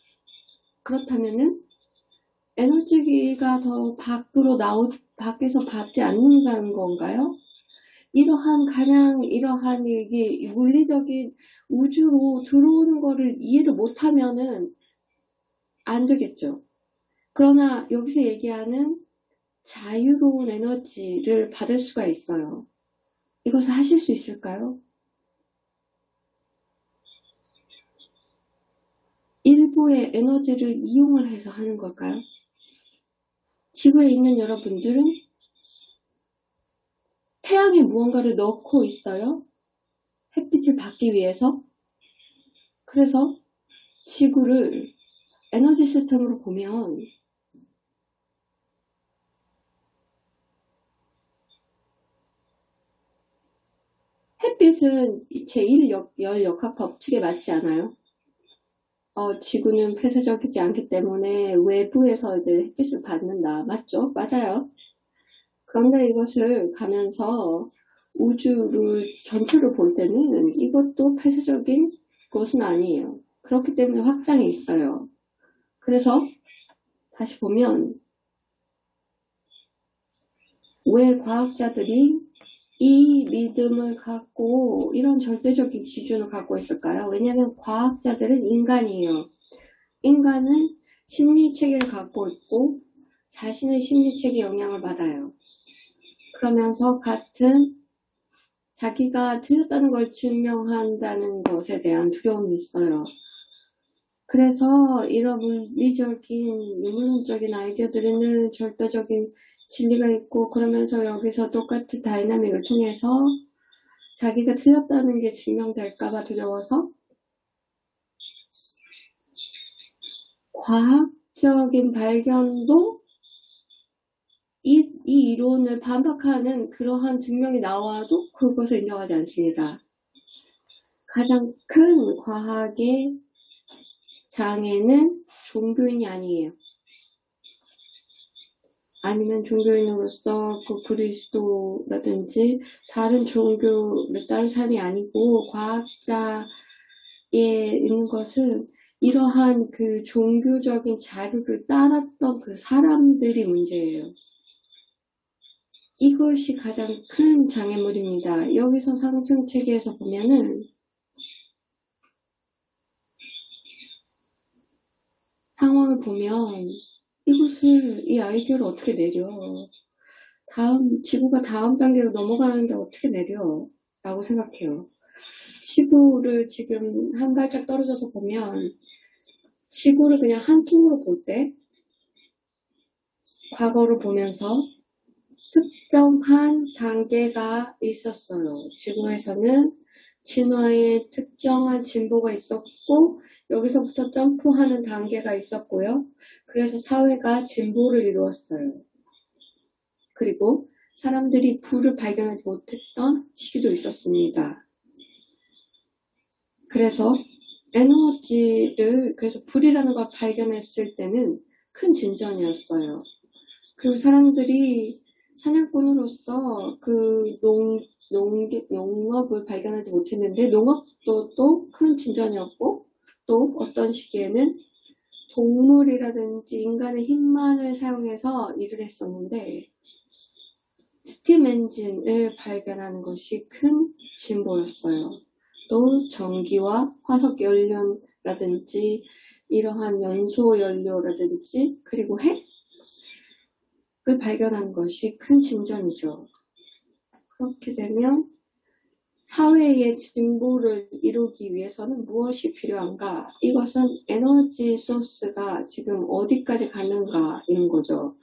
그렇다면은 에너지가 더 밖에서 받지 않는다는 건가요? 이러한 이게 물리적인 우주로 들어오는 거를 이해를 못하면은 안 되겠죠. 그러나 여기서 얘기하는 자유로운 에너지를 받을 수가 있어요. 이것을 하실 수 있을까요? 일부의 에너지를 이용을 해서 하는 걸까요? 지구에 있는 여러분들은 태양에 무언가를 넣고 있어요. 햇빛을 받기 위해서. 그래서 지구를 에너지 시스템으로 보면 햇빛은 제1열역학 법칙에 맞지 않아요? 지구는 폐쇄적이지 않기 때문에 외부에서 이제 햇빛을 받는다. 맞죠? 맞아요. 그런데 이것을 가면서 우주를 전체를 볼 때는 이것도 폐쇄적인 것은 아니에요. 그렇기 때문에 확장이 있어요. 그래서 다시 보면 왜 과학자들이 이 믿음을 갖고 이런 절대적인 기준을 갖고 있을까요? 왜냐하면 과학자들은 인간이에요. 인간은 심리체계를 갖고 있고 자신의 심리체계 영향을 받아요. 그러면서 같은 자기가 틀렸다는 걸 증명한다는 것에 대한 두려움이 있어요. 그래서 이런 물리적인, 인문적인 아이디어들은 절대적인 진리가 있고 그러면서 여기서 똑같은 다이나믹을 통해서 자기가 틀렸다는 게 증명될까봐 두려워서 과학적인 발견도 이 이론을 반박하는 그러한 증명이 나와도 그것을 인정하지 않습니다. 가장 큰 과학의 장애는 종교인이 아니에요. 아니면 종교인으로서 그 그리스도라든지 다른 종교를 따른 사람이 아니고 과학자에 있는 것은 이러한 그 종교적인 자료를 따랐던 그 사람들이 문제예요. 이것이 가장 큰 장애물입니다. 여기서 상승 체계에서 보면은 상황을 보면 이 아이디어를 어떻게 내려? 지구가 다음 단계로 넘어가는데 어떻게 내려? 라고 생각해요. 지구를 지금 한 발짝 떨어져서 보면 지구를 그냥 한 통으로 볼 때 과거를 보면서 특정한 단계가 있었어요. 지구에서는 진화의 특정한 진보가 있었고 여기서부터 점프하는 단계가 있었고요. 그래서 사회가 진보를 이루었어요. 그리고 사람들이 불을 발견하지 못했던 시기도 있었습니다. 그래서 그래서 불이라는 걸 발견했을 때는 큰 진전이었어요. 그리고 사람들이 사냥꾼으로서 그 농업을 발견하지 못했는데 농업도 또 큰 진전이었고 또 어떤 시기에는 동물이라든지 인간의 힘만을 사용해서 일을 했었는데 스팀 엔진을 발견하는 것이 큰 진보였어요. 또 전기와 화석 연료라든지 이러한 연소 연료라든지 그리고 핵을 발견한 것이 큰 진전이죠. 그렇게 되면 사회의 진보를 이루기 위해서는 무엇이 필요한가? 이것은 에너지 소스가 지금 어디까지 가는가 이런 거죠.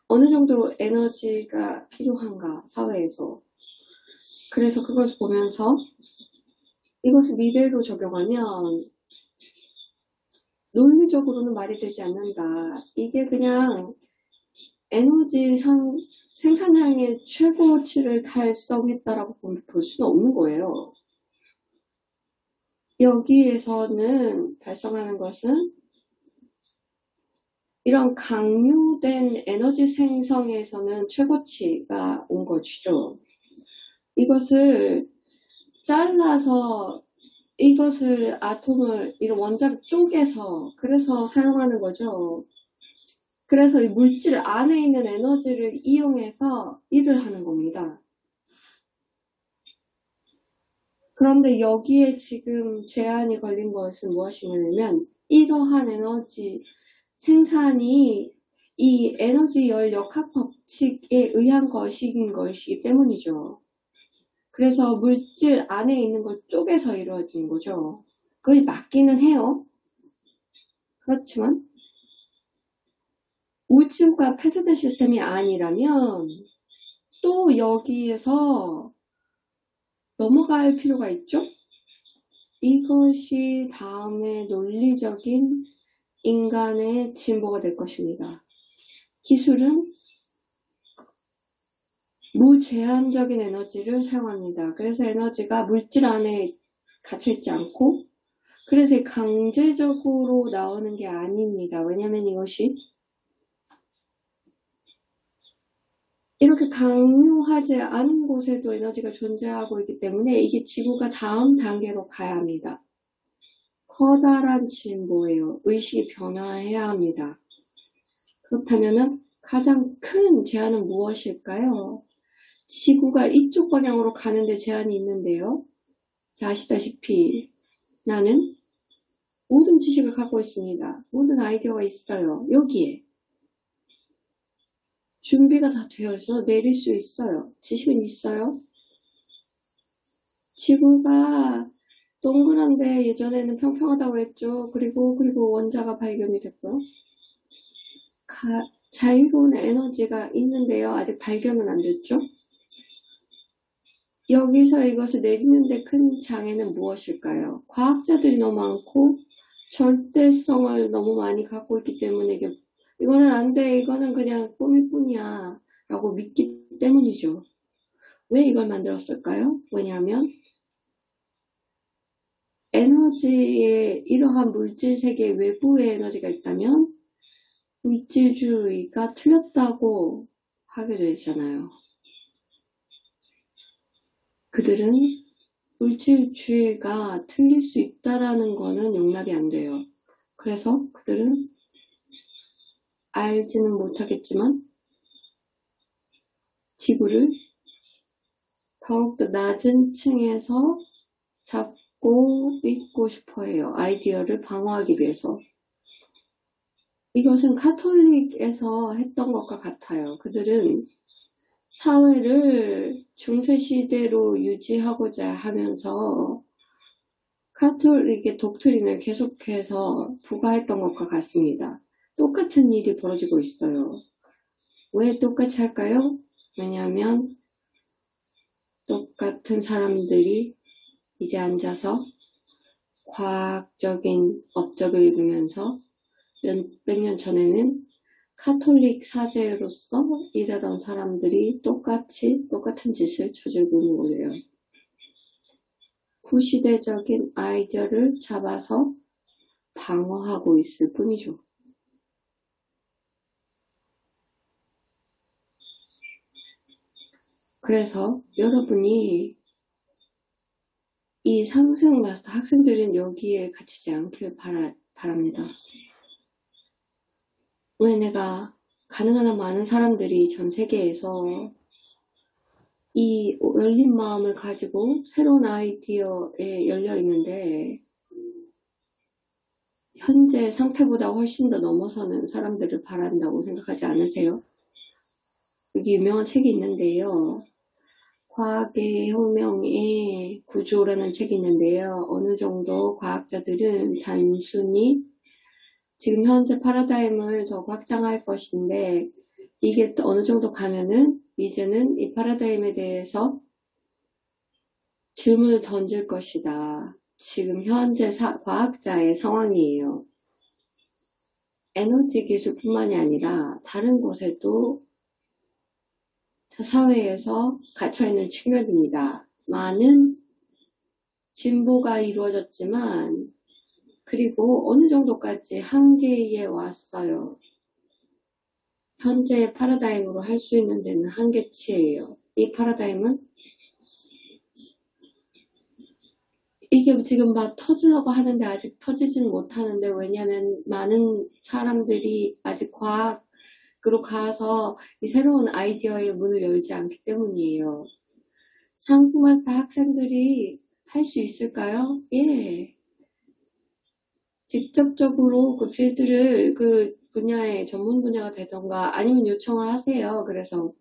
어느 정도 에너지가 필요한가 사회에서. 그래서 그걸 보면서 이것을 미래로 적용하면 논리적으로는 말이 되지 않는다. 이게 그냥 에너지 생산량의 최고치를 달성했다라고 볼 수는 없는 거예요. 여기에서는 달성하는 것은 이런 강요된 에너지 생성에서는 최고치가 온 것이죠. 이것을 잘라서 이것을 이런 원자를 쪼개서 그래서 사용하는 거죠. 그래서 이 물질 안에 있는 에너지를 이용해서 일을 하는 겁니다. 그런데 여기에 지금 제한이 걸린 것은 무엇이냐면 이러한 에너지 생산이 이 에너지 열 역학 법칙에 의한 것이기 때문이죠. 그래서 물질 안에 있는 걸 쪼개서 이루어진 거죠. 그걸 맞기는 해요. 그렇지만 우주가 폐쇄된 시스템이 아니라면 또 여기에서 넘어갈 필요가 있죠. 이것이 다음에 논리적인 인간의 진보가 될 것입니다. 기술은 무제한적인 에너지를 사용합니다. 그래서 에너지가 물질 안에 갇혀있지 않고 그래서 강제적으로 나오는 게 아닙니다. 왜냐하면 이것이 이렇게 강요하지 않은 곳에도 에너지가 존재하고 있기 때문에 이게 지구가 다음 단계로 가야 합니다. 커다란 진보예요. 의식이 변화해야 합니다. 그렇다면 가장 큰 제한은 무엇일까요? 지구가 이쪽 방향으로 가는데 제한이 있는데요. 자, 아시다시피 나는 모든 지식을 갖고 있습니다. 모든 아이디어가 있어요. 여기에. 준비가 다 되어 있어 내릴 수 있어요. 지식은 있어요. 지구가 동그란데 예전에는 평평하다고 했죠. 그리고 원자가 발견이 됐고요. 자유로운 에너지가 있는데요. 아직 발견은 안 됐죠. 여기서 이것을 내리는데 큰 장애는 무엇일까요? 과학자들이 너무 많고 절대성을 너무 많이 갖고 있기 때문에 이거는 안 돼, 이거는 그냥 꿈일 뿐이야 라고 믿기 때문이죠. 왜 이걸 만들었을까요? 왜냐하면 에너지의 이러한 물질 세계 외부의 에너지가 있다면 물질주의가 틀렸다고 하게 되잖아요. 그들은 물질주의가 틀릴 수 있다라는 거는 용납이 안 돼요. 그래서 그들은 알지는 못하겠지만 지구를 더욱더 낮은 층에서 잡고 있고 싶어 해요. 아이디어를 방어하기 위해서. 이것은 카톨릭에서 했던 것과 같아요. 그들은 사회를 중세시대로 유지하고자 하면서 카톨릭의 독트린을 계속해서 부과했던 것과 같습니다. 똑같은 일이 벌어지고 있어요. 왜 똑같이 할까요? 왜냐하면 똑같은 사람들이 이제 앉아서 과학적인 업적을 읽으면서 몇백 년 전에는 카톨릭 사제로서 일하던 사람들이 똑같은 짓을 저지르고 있는 거예요. 구시대적인 아이디어를 잡아서 방어하고 있을 뿐이죠. 그래서 여러분이 이 상승 마스터 학생들은 여기에 갇히지 않길 바랍니다. 왜 내가 가능한 한 많은 사람들이 전 세계에서 이 열린 마음을 가지고 새로운 아이디어에 열려 있는데 현재 상태보다 훨씬 더 넘어서는 사람들을 바란다고 생각하지 않으세요? 여기 유명한 책이 있는데요. 과학의 혁명의 구조라는 책이 있는데요. 어느 정도 과학자들은 단순히 지금 현재 파라다임을 더 확장할 것인데 이게 또 어느 정도 가면은 이제는 이 파라다임에 대해서 질문을 던질 것이다. 지금 현재 과학자의 상황이에요. 에너지 기술뿐만이 아니라 다른 곳에도 사회에서 갇혀있는 측면입니다. 많은 진보가 이루어졌지만 그리고 어느 정도까지 한계에 왔어요. 현재 파라다임으로 할 수 있는 데는 한계치예요. 이 파라다임은 이게 지금 막 터지려고 하는데 아직 터지지는 못하는데 왜냐하면 많은 사람들이 아직 과학으로 가서 이 새로운 아이디어의 문을 열지 않기 때문이에요. 상승마스터 학생들이 할 수 있을까요? 예. 직접적으로 그 필드를 그 분야의 전문 분야가 되던가 아니면 요청을 하세요. 그래서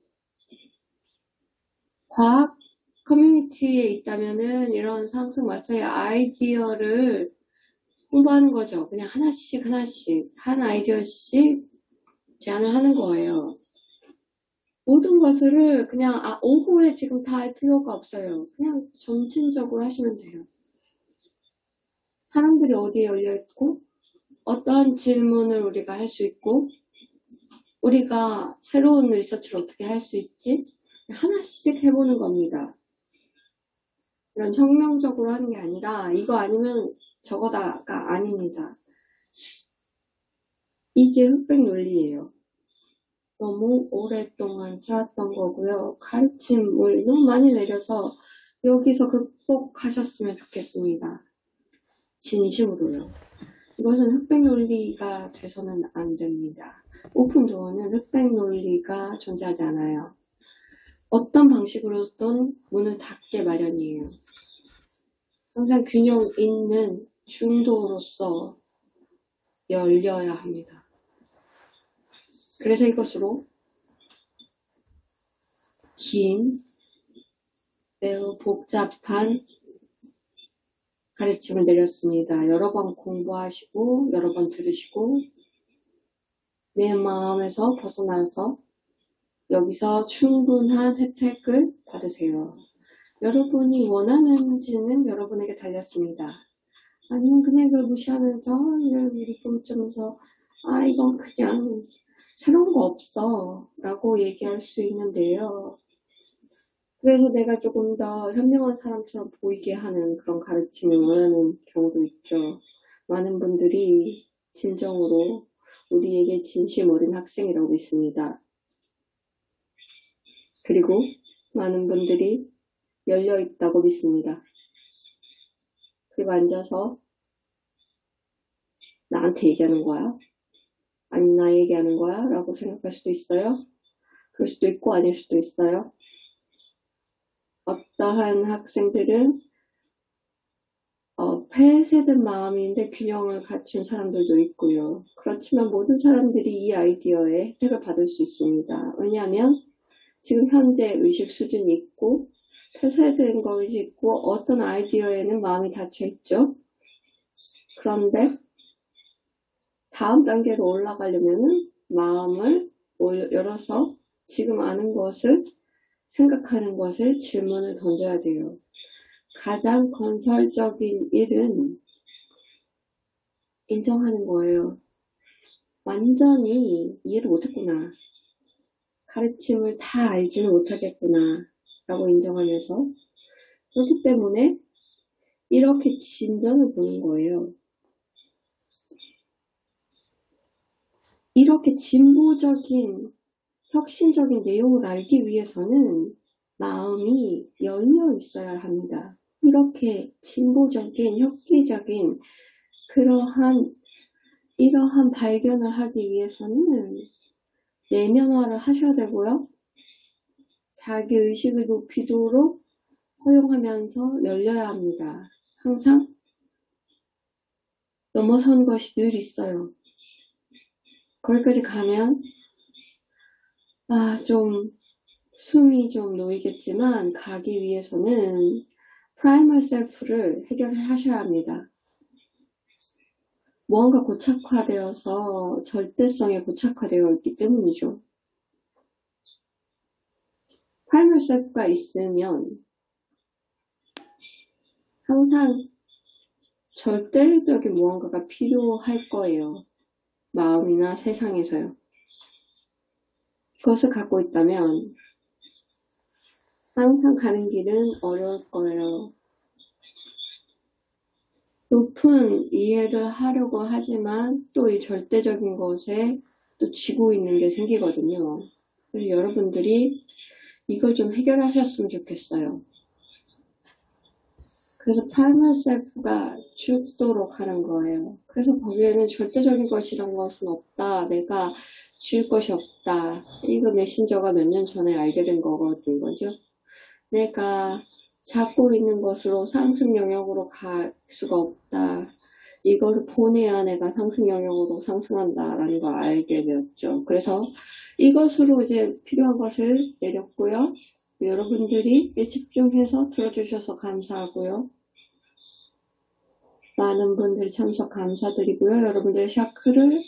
과학 커뮤니티에 있다면은 이런 상승 마스터의 아이디어를 홍보하는 거죠. 그냥 하나씩 한 아이디어씩 제안을 하는 거예요. 모든 것을 그냥 오후에 지금 다 할 필요가 없어요. 그냥 점진적으로 하시면 돼요. 사람들이 어디에 열려있고 어떤 질문을 우리가 할 수 있고 우리가 새로운 리서치를 어떻게 할 수 있지? 하나씩 해보는 겁니다. 이런 혁명적으로 하는 게 아니라 이거 아니면 저거다가 아닙니다. 이게 흑백 논리예요. 너무 오랫동안 해왔던 거고요. 가르침을 너무 많이 내려서 여기서 극복하셨으면 좋겠습니다. 진심으로요. 이것은 흑백 논리가 돼서는 안 됩니다. 오픈도어는 흑백 논리가 존재하지 않아요. 어떤 방식으로든 문을 닫게 마련이에요. 항상 균형 있는 중도로서 열려야 합니다. 그래서 이것으로 긴, 매우 복잡한 가르침을 내렸습니다. 여러 번 공부하시고 여러 번 들으시고 내 마음에서 벗어나서 여기서 충분한 혜택을 받으세요. 여러분이 원하는지는 여러분에게 달렸습니다. 아니면 그냥 이걸 무시하면서 이렇게 꿈꾸면서 이건 그냥 새로운 거 없어 라고 얘기할 수 있는데요. 그래서 내가 조금 더 현명한 사람처럼 보이게 하는 그런 가르침을 원하는 경우도 있죠. 많은 분들이 진정으로 우리에게 진심 어린 학생이라고 믿습니다. 그리고 많은 분들이 열려있다고 믿습니다. 그리고 앉아서 나한테 얘기하는 거야? 아니 나 얘기하는 거야? 라고 생각할 수도 있어요. 그럴 수도 있고 아닐 수도 있어요. 어떠한 학생들은 폐쇄된 마음인데 균형을 갖춘 사람들도 있고요. 그렇지만 모든 사람들이 이 아이디어에 혜택을 받을 수 있습니다. 왜냐하면 지금 현재 의식 수준이 있고 폐쇄된 것이 있고 어떤 아이디어에는 마음이 닫혀 있죠. 그런데 다음 단계로 올라가려면 마음을 열어서 지금 아는 것을 생각하는 것을 질문을 던져야 돼요. 가장 건설적인 일은 인정하는 거예요. 완전히 이해를 못했구나. 가르침을 다 알지는 못하겠구나. 라고 인정하면서 그렇기 때문에 이렇게 진전을 보는 거예요. 이렇게 진보적인 혁신적인 내용을 알기 위해서는 마음이 열려 있어야 합니다. 이렇게 진보적인 혁기적인 이러한 발견을 하기 위해서는 내면화를 하셔야 되고요. 자기 의식을 높이도록 허용하면서 열려야 합니다. 항상 넘어선 것이 늘 있어요. 거기까지 가면 좀 숨이 좀 놓이겠지만 가기 위해서는 프라이멀 셀프를 해결하셔야 합니다. 무언가 고착화되어서 절대성에 고착화되어 있기 때문이죠. 프라이멀 셀프가 있으면 항상 절대적인 무언가가 필요할 거예요. 마음이나 세상에서요. 그것을 갖고 있다면 항상 가는 길은 어려울 거예요. 높은 이해를 하려고 하지만 또 이 절대적인 것에 또 쥐고 있는 게 생기거든요. 그래서 여러분들이 이걸 좀 해결하셨으면 좋겠어요. 그래서 프라이멀 셀프가 죽도록 하는 거예요. 그래서 거기에는 절대적인 것이란 것은 없다. 내가 줄 것이 없다. 이거 메신저가 몇 년 전에 알게 된 거거든요. 내가 잡고 있는 것으로 상승 영역으로 갈 수가 없다. 이거를 보내야 내가 상승 영역으로 상승한다라는 걸 알게 되었죠. 그래서 이것으로 이제 필요한 것을 내렸고요. 여러분들이 집중해서 들어주셔서 감사하고요. 많은 분들이 참석 감사드리고요. 여러분들의 샤크를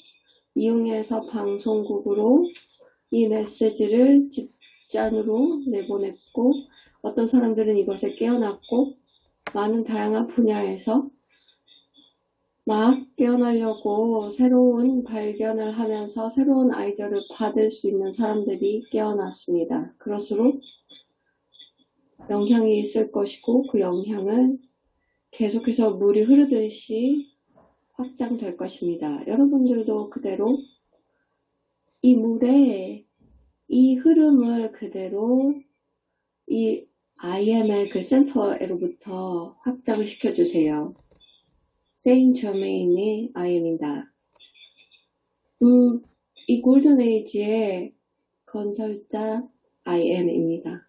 이용해서 방송국으로 이 메시지를 집단으로 내보냈고 어떤 사람들은 이것에 깨어났고 많은 다양한 분야에서 막 깨어나려고 새로운 발견을 하면서 새로운 아이디어를 받을 수 있는 사람들이 깨어났습니다. 그럴수록 영향이 있을 것이고 그 영향은 계속해서 물이 흐르듯이 확장될 것입니다. 여러분들도 그대로 이 물의 이 흐름을 그대로 이 IM의 그 센터로부터 확장을 시켜주세요. 세인저메인이 IM이다. 이 골든 에이지의 건설자 IM입니다.